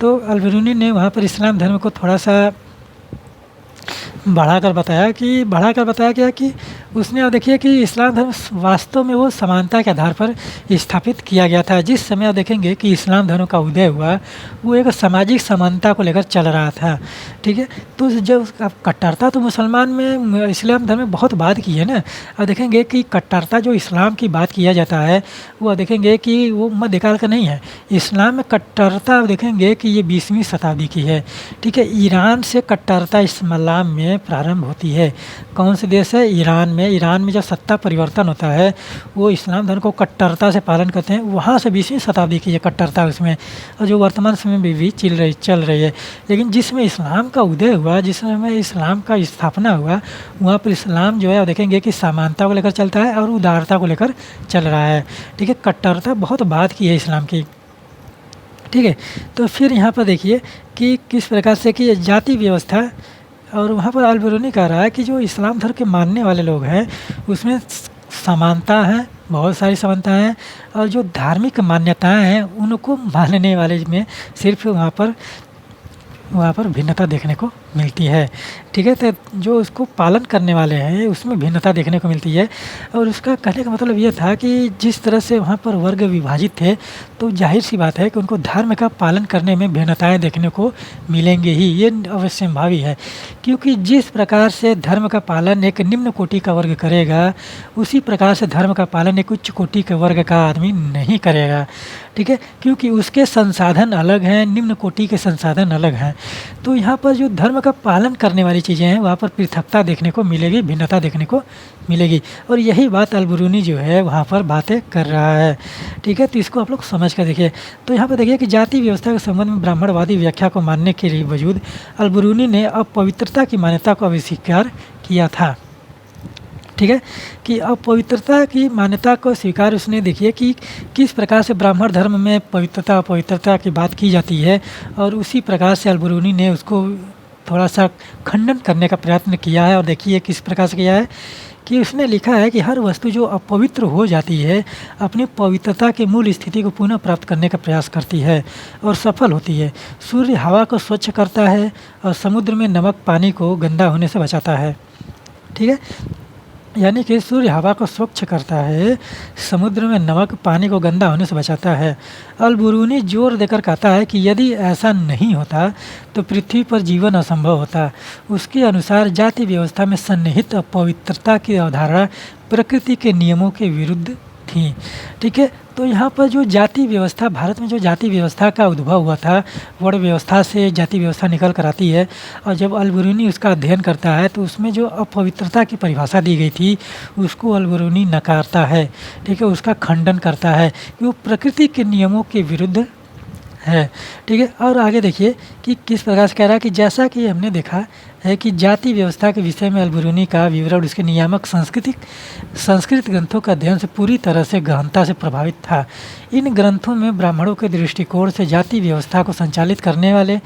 Speaker 1: तो अल-बिरूनी ने वहाँ पर इस्लाम धर्म को थोड़ा सा बढ़ाकर बताया गया कि उसने अब देखिए कि इस्लाम धर्म वास्तव में वो समानता के आधार पर स्थापित किया गया था। जिस समय आप देखेंगे कि इस्लाम धर्म का उदय हुआ, वो एक सामाजिक समानता को लेकर चल रहा था, ठीक है। तो जब अब कट्टरता तो मुसलमान में इस्लाम धर्म में बहुत बात की है ना। अब देखेंगे कि कट्टरता जो इस्लाम की बात किया जाता है, वो देखेंगे कि वो मध्यकाल का नहीं है। इस्लाम में कट्टरता आप देखेंगे कि ये 20वीं शताब्दी की है, ठीक है। ईरान से कट्टरता इस्लाम में प्रारंभ होती है। कौन से देश है? ईरान में। ईरान में जब सत्ता परिवर्तन होता है, वो इस्लाम धर्म को कट्टरता से पालन करते हैं, वहाँ से 20वीं शताब्दी की ये कट्टरता उसमें, और जो वर्तमान समय में भी चल रही है। लेकिन जिसमें इस्लाम का उदय हुआ, जिसमें इस्लाम का स्थापना हुआ, वहाँ पर इस्लाम जो है आप देखेंगे कि समानता को लेकर चलता है और उदारता को लेकर चल रहा है, ठीक है। कट्टरता बहुत बात की है इस्लाम की, ठीक है। तो फिर यहाँ पर देखिए कि किस प्रकार से कि जाति व्यवस्था, और वहाँ पर अल-बिरूनी कह रहा है कि जो इस्लाम धर्म के मानने वाले लोग हैं, उसमें समानता है, बहुत सारी समानता है, और जो धार्मिक मान्यताएं हैं उनको मानने वाले में सिर्फ वहाँ पर भिन्नता देखने को मिलती है, ठीक है। तो जो उसको पालन करने वाले हैं उसमें भिन्नता देखने को मिलती है। और उसका कहने का मतलब ये था कि जिस तरह से वहाँ पर वर्ग विभाजित थे, तो जाहिर सी बात है कि उनको धर्म का पालन करने में भिन्नताएं देखने को मिलेंगे ही, ये अवश्यंभावी है। क्योंकि जिस प्रकार से धर्म का पालन एक निम्न कोटि का वर्ग करेगा, उसी प्रकार से धर्म का पालन एक उच्च कोटि के वर्ग का आदमी नहीं करेगा, ठीक है। क्योंकि उसके संसाधन अलग हैं, निम्न कोटि के संसाधन अलग हैं। तो यहाँ पर जो धर्म का पालन करने वाली चीज़ें हैं, वहाँ पर पृथकता देखने को मिलेगी, भिन्नता देखने को मिलेगी। और यही बात अल-बिरूनी जो है वहाँ पर बातें कर रहा है, ठीक है। तो इसको आप लोग समझ कर देखिए। तो यहाँ पर देखिए कि जाति व्यवस्था के संबंध में ब्राह्मणवादी व्याख्या को मानने के बावजूद अल-बिरूनी ने अपवित्रता की मान्यता को अस्वीकार किया था, ठीक है। कि अपवित्रता की मान्यता को स्वीकार उसने देखिए कि किस प्रकार से ब्राह्मण धर्म में पवित्रता अपवित्रता की बात की जाती है, और उसी प्रकार से अल-बिरूनी ने उसको थोड़ा सा खंडन करने का प्रयत्न किया है। और देखिए किस प्रकार से किया है कि उसने लिखा है कि हर वस्तु जो अपवित्र हो जाती है, अपनी पवित्रता के मूल स्थिति को पुनः प्राप्त करने का प्रयास करती है और सफल होती है। सूर्य हवा को स्वच्छ करता है और समुद्र में नमक पानी को गंदा होने से बचाता है, ठीक है। यानी कि सूर्य हवा को स्वच्छ करता है, समुद्र में नमक पानी को गंदा होने से बचाता है। अल-बिरूनी जोर देकर कहता है कि यदि ऐसा नहीं होता तो पृथ्वी पर जीवन असंभव होता। उसके अनुसार जाति व्यवस्था में सन्निहित अपवित्रता की अवधारणा प्रकृति के नियमों के विरुद्ध थी, ठीक है। तो यहाँ पर जो जाति व्यवस्था, भारत में जो जाति व्यवस्था का उद्भव हुआ था, वर्ण व्यवस्था से जाति व्यवस्था निकल कर आती है। और जब अल-बिरूनी उसका अध्ययन करता है तो उसमें जो अपवित्रता की परिभाषा दी गई थी, उसको अल-बिरूनी नकारता है, ठीक है, उसका खंडन करता है कि वो प्रकृति के नियमों के विरुद्ध है, ठीक है। और आगे देखिए कि किस प्रकार से कह रहा है कि जैसा कि हमने देखा है कि जाति व्यवस्था के विषय में अल-बिरूनी का विवरण उसके नियामक संस्कृत ग्रंथों का अध्ययन से पूरी तरह से गहनता से प्रभावित था। इन ग्रंथों में ब्राह्मणों के दृष्टिकोण से जाति व्यवस्था को संचालित करने वाले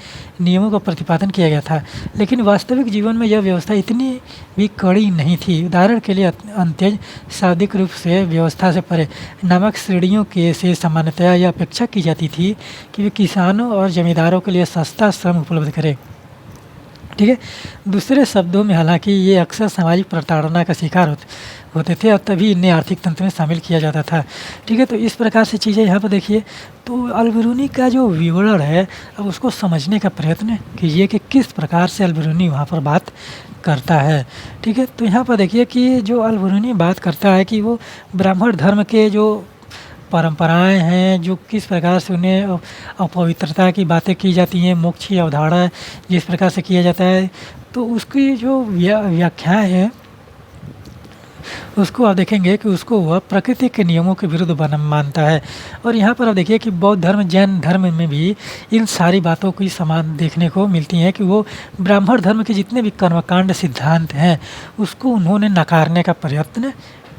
Speaker 1: नियमों का प्रतिपादन किया गया था, लेकिन वास्तविक जीवन में यह व्यवस्था इतनी भी कड़ी नहीं थी। उदाहरण के लिए अंत्यज शाब्दिक रूप से व्यवस्था से परे नामक श्रेणियों के से सामान्यतया यह अपेक्षा की जाती थी कि वे किसानों और जमींदारों के लिए सस्ता श्रम उपलब्ध करें, ठीक है। दूसरे शब्दों में हालांकि ये अक्सर सामाजिक प्रताड़ना का शिकार होते थे और तभी इन्हें आर्थिक तंत्र में शामिल किया जाता था, ठीक है। तो इस प्रकार से चीज़ें यहाँ पर देखिए। तो अल-बिरूनी का जो विवरण है, अब उसको समझने का प्रयत्न कीजिए कि किस प्रकार से अल-बिरूनी वहाँ पर बात करता है, ठीक है। तो यहाँ पर देखिए कि जो अल-बिरूनी बात करता है कि वो ब्राह्मण धर्म के जो परंपराएं हैं, जो किस प्रकार से उन्हें अपवित्रता की बातें की जाती हैं, मोक्ष की अवधारणा जिस प्रकार से किया जाता है, तो उसकी जो व्याख्याएं हैं उसको आप देखेंगे कि उसको वह प्रकृति के नियमों के विरुद्ध मानता है। और यहाँ पर आप देखिए कि बौद्ध धर्म, जैन धर्म में भी इन सारी बातों की समान देखने को मिलती हैं कि वो ब्राह्मण धर्म के जितने भी कर्मकांड सिद्धांत हैं उसको उन्होंने नकारने का प्रयत्न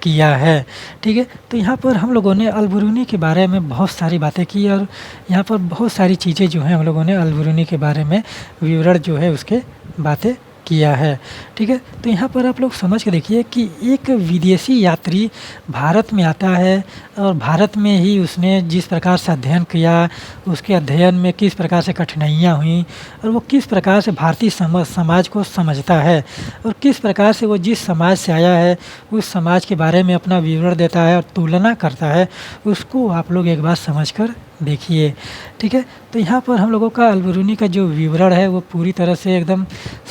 Speaker 1: किया है, ठीक है। तो यहाँ पर हम लोगों ने अल-बिरूनी के बारे में बहुत सारी बातें की, और यहाँ पर बहुत सारी चीज़ें जो हैं हम लोगों ने अल-बिरूनी के बारे में विवरण जो है उसके बातें किया है। ठीक है, तो यहाँ पर आप लोग समझ के देखिए कि एक विदेशी यात्री भारत में आता है और भारत में ही उसने जिस प्रकार से अध्ययन किया, उसके अध्ययन में किस प्रकार से कठिनाइयाँ हुई और वो किस प्रकार से भारतीय समाज को समझता है और किस प्रकार से वो जिस समाज से आया है उस समाज के बारे में अपना विवरण देता है और तुलना करता है, उसको आप लोग एक बार समझ कर देखिए। ठीक है, तो यहाँ पर हम लोगों का अल-बिरूनी का जो विवरण है वो पूरी तरह से एकदम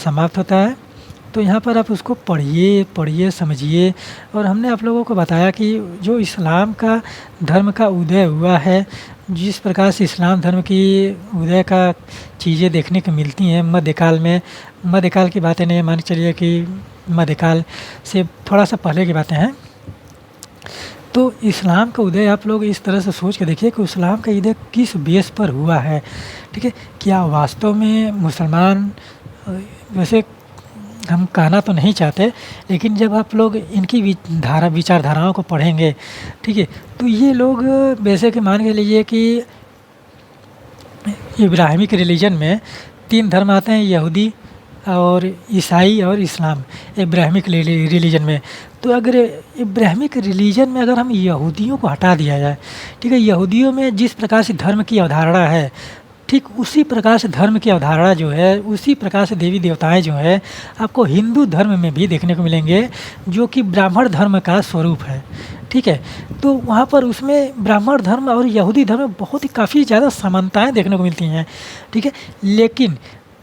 Speaker 1: समाप्त होता है। तो यहाँ पर आप उसको पढ़िए समझिए। और हमने आप लोगों को बताया कि जो इस्लाम का धर्म का उदय हुआ है, जिस प्रकार से इस्लाम धर्म की उदय का चीज़ें देखने को मिलती हैं मध्यकाल में। मध्यकाल की बातें नहीं, मान के चलिए कि मध्यकाल से थोड़ा सा पहले की बातें हैं। तो इस्लाम का उदय आप लोग इस तरह से सोच के देखिए कि इस्लाम का उदय किस बेस पर हुआ है। ठीक है, क्या वास्तव में मुसलमान, वैसे हम कहना तो नहीं चाहते, लेकिन जब आप लोग इनकी विचारधाराओं को पढ़ेंगे, ठीक है, तो ये लोग वैसे कि मान के लीजिए कि इब्राहिमिक रिलीजन में 3 धर्म आते हैं, यहूदी और ईसाई और इस्लाम, इब्राहिमिक रिलीजन में। तो अगर इब्राहिमिक रिलीजन में अगर हम यहूदियों को हटा दिया जाए, ठीक है, यहूदियों में जिस प्रकार से धर्म की अवधारणा है, ठीक उसी प्रकार से धर्म की अवधारणा जो है, उसी प्रकार से देवी देवताएं जो है आपको हिंदू धर्म में भी देखने को मिलेंगे, जो कि ब्राह्मण धर्म का स्वरूप है। ठीक है, तो वहाँ पर उसमें ब्राह्मण धर्म और यहूदी धर्म में बहुत ही काफ़ी ज़्यादा समानताएं देखने को मिलती हैं। ठीक है, लेकिन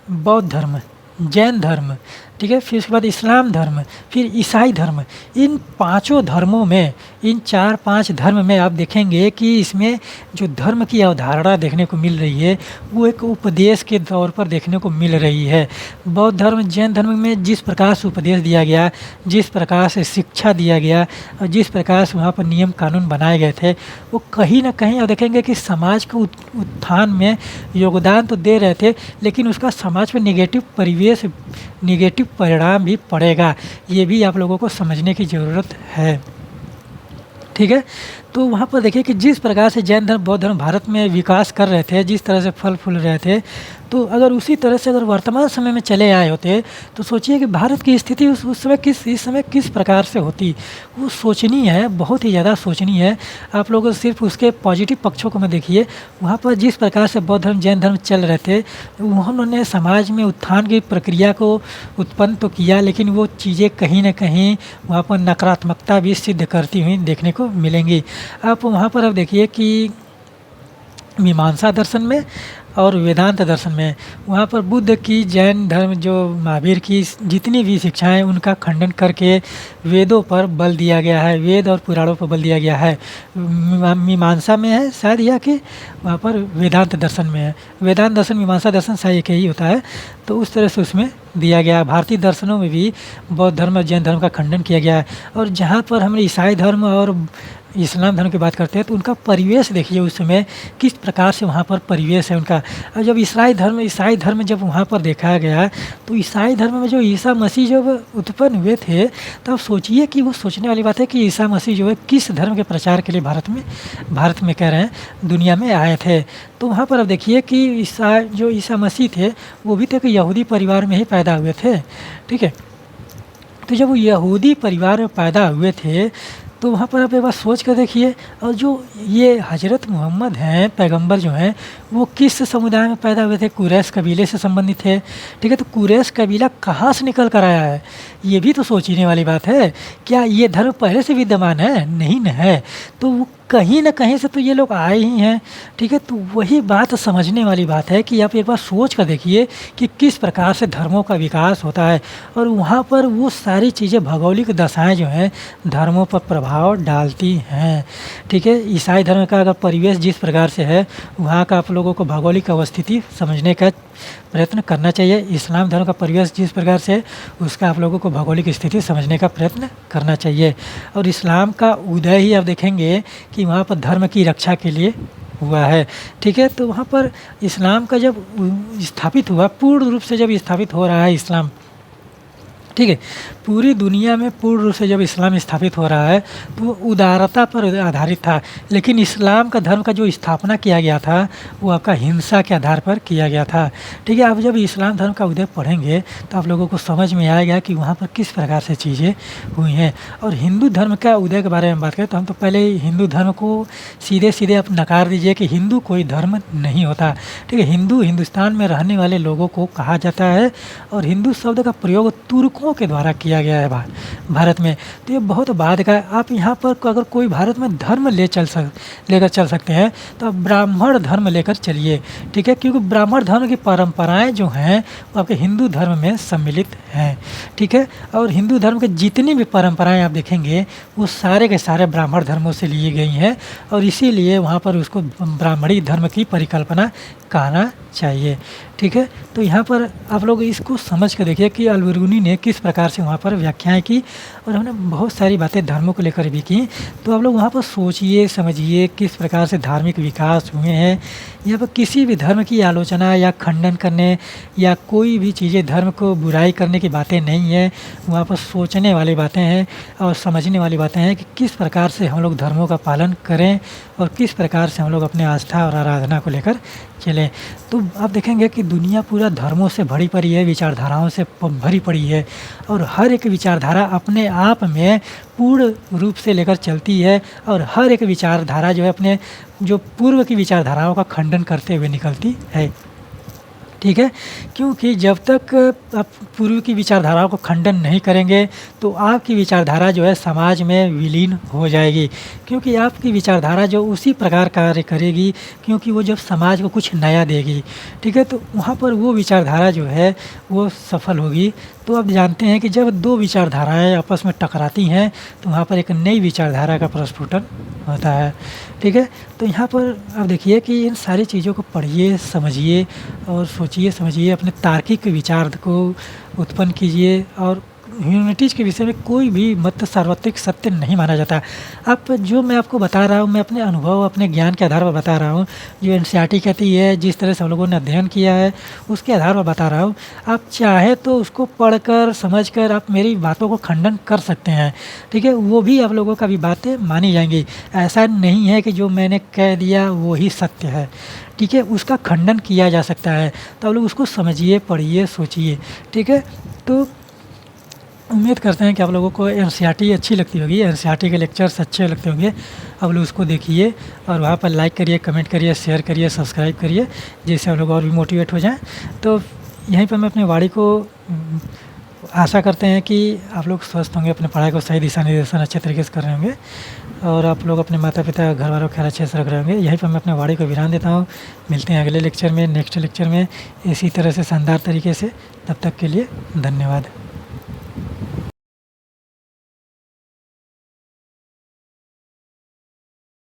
Speaker 1: बौद्ध धर्म, जैन धर्म, ठीक है, फिर उसके बाद इस्लाम धर्म, फिर ईसाई धर्म, इन 5 धर्मों में, इन 4-5 धर्म में आप देखेंगे कि इसमें जो धर्म की अवधारणा देखने को मिल रही है वो एक उपदेश के तौर पर देखने को मिल रही है। बौद्ध धर्म, जैन धर्म में जिस प्रकार से उपदेश दिया गया, जिस प्रकार से शिक्षा दिया गया और जिस प्रकार से वहाँ पर नियम कानून बनाए गए थे, वो कहीं ना कहीं आप देखेंगे कि समाज के उत्थान में योगदान तो दे रहे थे, लेकिन उसका समाज पर निगेटिव परिवेश, निगेटिव परिणाम भी पड़ेगा। ये भी आप लोगों को समझने की ज़रूरत है। ठीक है, तो वहाँ पर देखिए कि जिस प्रकार से जैन धर्म, बौद्ध धर्म भारत में विकास कर रहे थे, जिस तरह से फल फूल रहे थे, तो अगर उसी तरह से अगर वर्तमान समय में चले आए होते तो सोचिए कि भारत की स्थिति उस समय इस समय किस प्रकार से होती। वो सोचनी है, बहुत ही ज़्यादा सोचनी है। आप लोग सिर्फ उसके पॉजिटिव पक्षों को मत देखिए। वहाँ पर जिस प्रकार से बौद्ध धर्म, जैन धर्म चल रहे थे, उन्होंने समाज में उत्थान की प्रक्रिया को उत्पन्न तो किया, लेकिन वो चीज़ें कहीं ना कहीं वहाँ पर नकारात्मकता भी सिद्ध करती हुई देखने को मिलेंगी। आप वहाँ पर अब देखिए कि मीमांसा दर्शन में और वेदांत दर्शन में, वहाँ पर बुद्ध की, जैन धर्म जो महावीर की जितनी भी शिक्षाएं, उनका खंडन करके वेदों पर बल दिया गया है, वेद और पुराणों पर बल दिया गया है। मीमांसा में है शायद यह कि वहाँ पर वेदांत दर्शन में है। वेदांत दर्शन, मीमांसा दर्शन शायद एक ही होता है, तो उस तरह से उसमें दिया गया है। भारतीय दर्शनों में भी बौद्ध धर्म और जैन धर्म का खंडन किया गया है। और जहाँ पर हम ईसाई धर्म और इस्लाम धर्म की बात करते हैं तो उनका परिवेश देखिए उस समय किस प्रकार से वहाँ पर परिवेश है उनका। और जब ईसाई धर्म जब वहाँ पर देखा गया तो ईसाई धर्म में जो ईसा मसीह जब उत्पन्न हुए थे, तब सोचिए कि वो सोचने वाली बात है कि ईसा मसीह जो है किस धर्म के प्रचार के लिए भारत में कह रहे हैं दुनिया में आए थे। तो वहाँ पर अब देखिए कि ईसा मसीह थे वो भी तो एक यहूदी परिवार में ही पैदा हुए थे। ठीक है, तो जब वो यहूदी परिवार में पैदा हुए थे तो वहाँ पर आप एक बार सोच कर देखिए। और जो ये हज़रत मोहम्मद हैं, पैगंबर जो हैं, वो किस समुदाय में पैदा हुए थे? कुरैश कबीले से संबंधित थे। ठीक है, तो कुरैश कबीला कहाँ से निकल कर आया है, ये भी तो सोचने वाली बात है। क्या ये धर्म पहले से विद्यमान है? नहीं न है। तो वो कहीं ना कहीं से तो ये लोग आए ही हैं। ठीक है, तो वही बात समझने वाली बात है कि आप एक बार सोच कर देखिए कि किस प्रकार से धर्मों का विकास होता है और वहाँ पर वो सारी चीज़ें, भौगोलिक दशाएं जो हैं धर्मों पर प्रभाव डालती हैं। ठीक है, ईसाई धर्म का अगर परिवेश जिस प्रकार से है, वहाँ का आप लोगों को भौगोलिक अवस्थिति समझने का प्रयत्न करना चाहिए। इस्लाम धर्म का परिवेश जिस प्रकार से, उसका आप लोगों को भौगोलिक स्थिति समझने का प्रयत्न करना चाहिए। और इस्लाम का उदय ही आप देखेंगे कि वहाँ पर धर्म की रक्षा के लिए हुआ है। ठीक है, तो वहाँ पर इस्लाम का जब स्थापित हुआ, पूर्ण रूप से जब स्थापित हो रहा है इस्लाम, ठीक है। पूरी दुनिया में पूर्ण रूप से जब इस्लाम स्थापित हो रहा है तो उदारता पर आधारित था, लेकिन इस्लाम का धर्म का जो स्थापना किया गया था वो आपका हिंसा के आधार पर किया गया था। ठीक है, आप जब इस्लाम धर्म का उदय पढ़ेंगे तो आप लोगों को समझ में आएगा कि वहाँ पर किस प्रकार से चीज़ें हुई हैं। और हिंदू धर्म का उदय के बारे में बात करें तो हम तो पहले हिंदू धर्म को सीधे सीधे आप नकार दीजिए कि हिंदू कोई धर्म नहीं होता। ठीक है, हिंदू हिंदुस्तान में रहने वाले लोगों को कहा जाता है और हिंदू शब्द का प्रयोग तुर्कों के द्वारा किया गया है भारत में। तो ये बहुत बाद का है। आप यहाँ पर अगर कोई भारत में धर्म लेकर चल सकते हैं तो आप ब्राह्मण धर्म लेकर चलिए। ठीक है, क्योंकि ब्राह्मण धर्म की परंपराएं जो हैं वो आपके हिंदू धर्म में सम्मिलित हैं। ठीक है, और हिंदू धर्म के जितनी भी परंपराएं आप देखेंगे वो सारे के सारे ब्राह्मण धर्मों से लिए गई हैं और इसीलिए वहाँ पर उसको ब्राह्मणी धर्म की परिकल्पना कहना चाहिए। ठीक है, तो यहाँ पर आप लोग इसको समझ कर देखिए कि अलबरूनी ने किस प्रकार से वहाँ पर व्याख्याएं की और हमने बहुत सारी बातें धर्मों को लेकर भी की। तो आप लोग वहाँ पर सोचिए समझिए किस प्रकार से धार्मिक विकास हुए हैं। यहाँ पर किसी भी धर्म की आलोचना या खंडन करने या कोई भी चीज़ें धर्म को बुराई करने की बातें नहीं है, वहाँ पर सोचने वाली बातें हैं और समझने वाली बातें हैं कि किस प्रकार से हम लोग धर्मों का पालन करें और किस प्रकार से हम लोग अपने आस्था और आराधना को लेकर चलें। तो आप देखेंगे कि दुनिया पूरा धर्मों से भरी पड़ी है, विचारधाराओं से भरी पड़ी है और हर एक विचारधारा अपने आप में पूर्ण रूप से लेकर चलती है और हर एक विचारधारा जो है अपने जो पूर्व की विचारधाराओं का खंडन करते हुए निकलती है। ठीक है, क्योंकि जब तक आप पूर्व की विचारधाराओं को खंडन नहीं करेंगे तो आपकी विचारधारा जो है समाज में विलीन हो जाएगी, क्योंकि आपकी विचारधारा जो उसी प्रकार कार्य करेगी क्योंकि वो जब समाज को कुछ नया देगी। ठीक है, तो वहाँ पर वो विचारधारा जो है वो सफल होगी। तो आप जानते हैं कि जब दो विचारधाराएं आपस में टकराती हैं तो वहाँ पर एक नई विचारधारा का प्रस्फुटन होता है। ठीक है, तो यहाँ पर आप देखिए कि इन सारी चीज़ों को पढ़िए समझिए और सोचिए समझिए, अपने तार्किक विचार को उत्पन्न कीजिए और ह्यूमैनिटीज़ के विषय में कोई भी मत सार्वत्रिक सत्य नहीं माना जाता। आप जो मैं आपको बता रहा हूँ मैं अपने अनुभव अपने ज्ञान के आधार पर बता रहा हूँ, जो एनसीईआरटी कहती है जिस तरह से हम लोगों ने अध्ययन किया है उसके आधार पर बता रहा हूँ। आप चाहे तो उसको पढ़कर समझकर आप मेरी बातों को खंडन कर सकते हैं। ठीक है, वो भी आप लोगों का भी बातें मानी जाएंगी। ऐसा नहीं है कि जो मैंने कह दिया वो ही सत्य है। ठीक है, उसका खंडन किया जा सकता है। तो आप लोग उसको समझिए पढ़िए सोचिए। ठीक है, तो उम्मीद करते हैं कि आप लोगों को एनसीईआरटी अच्छी लगती होगी, एनसीईआरटी के लेक्चर्स अच्छे लगते होंगे। आप लोग उसको देखिए और वहाँ पर लाइक करिए, कमेंट करिए, शेयर करिए, सब्सक्राइब करिए, जिससे हम लोग और भी मोटिवेट हो जाएं। तो यहीं पर मैं अपने वाणी को आशा करते हैं कि आप लोग स्वस्थ होंगे, अपने पढ़ाई को सही दिशा निर्देशन अच्छे तरीके से कर रहे होंगे और आप लोग अपने माता पिता घर वालों का ख्याल अच्छे से रख रहे होंगे। यहीं पर मैं अपने वाणी को विराम देता हूँ। मिलते हैं अगले लेक्चर में, नेक्स्ट लेक्चर में इसी तरह से शानदार तरीके से। तब तक के लिए धन्यवाद।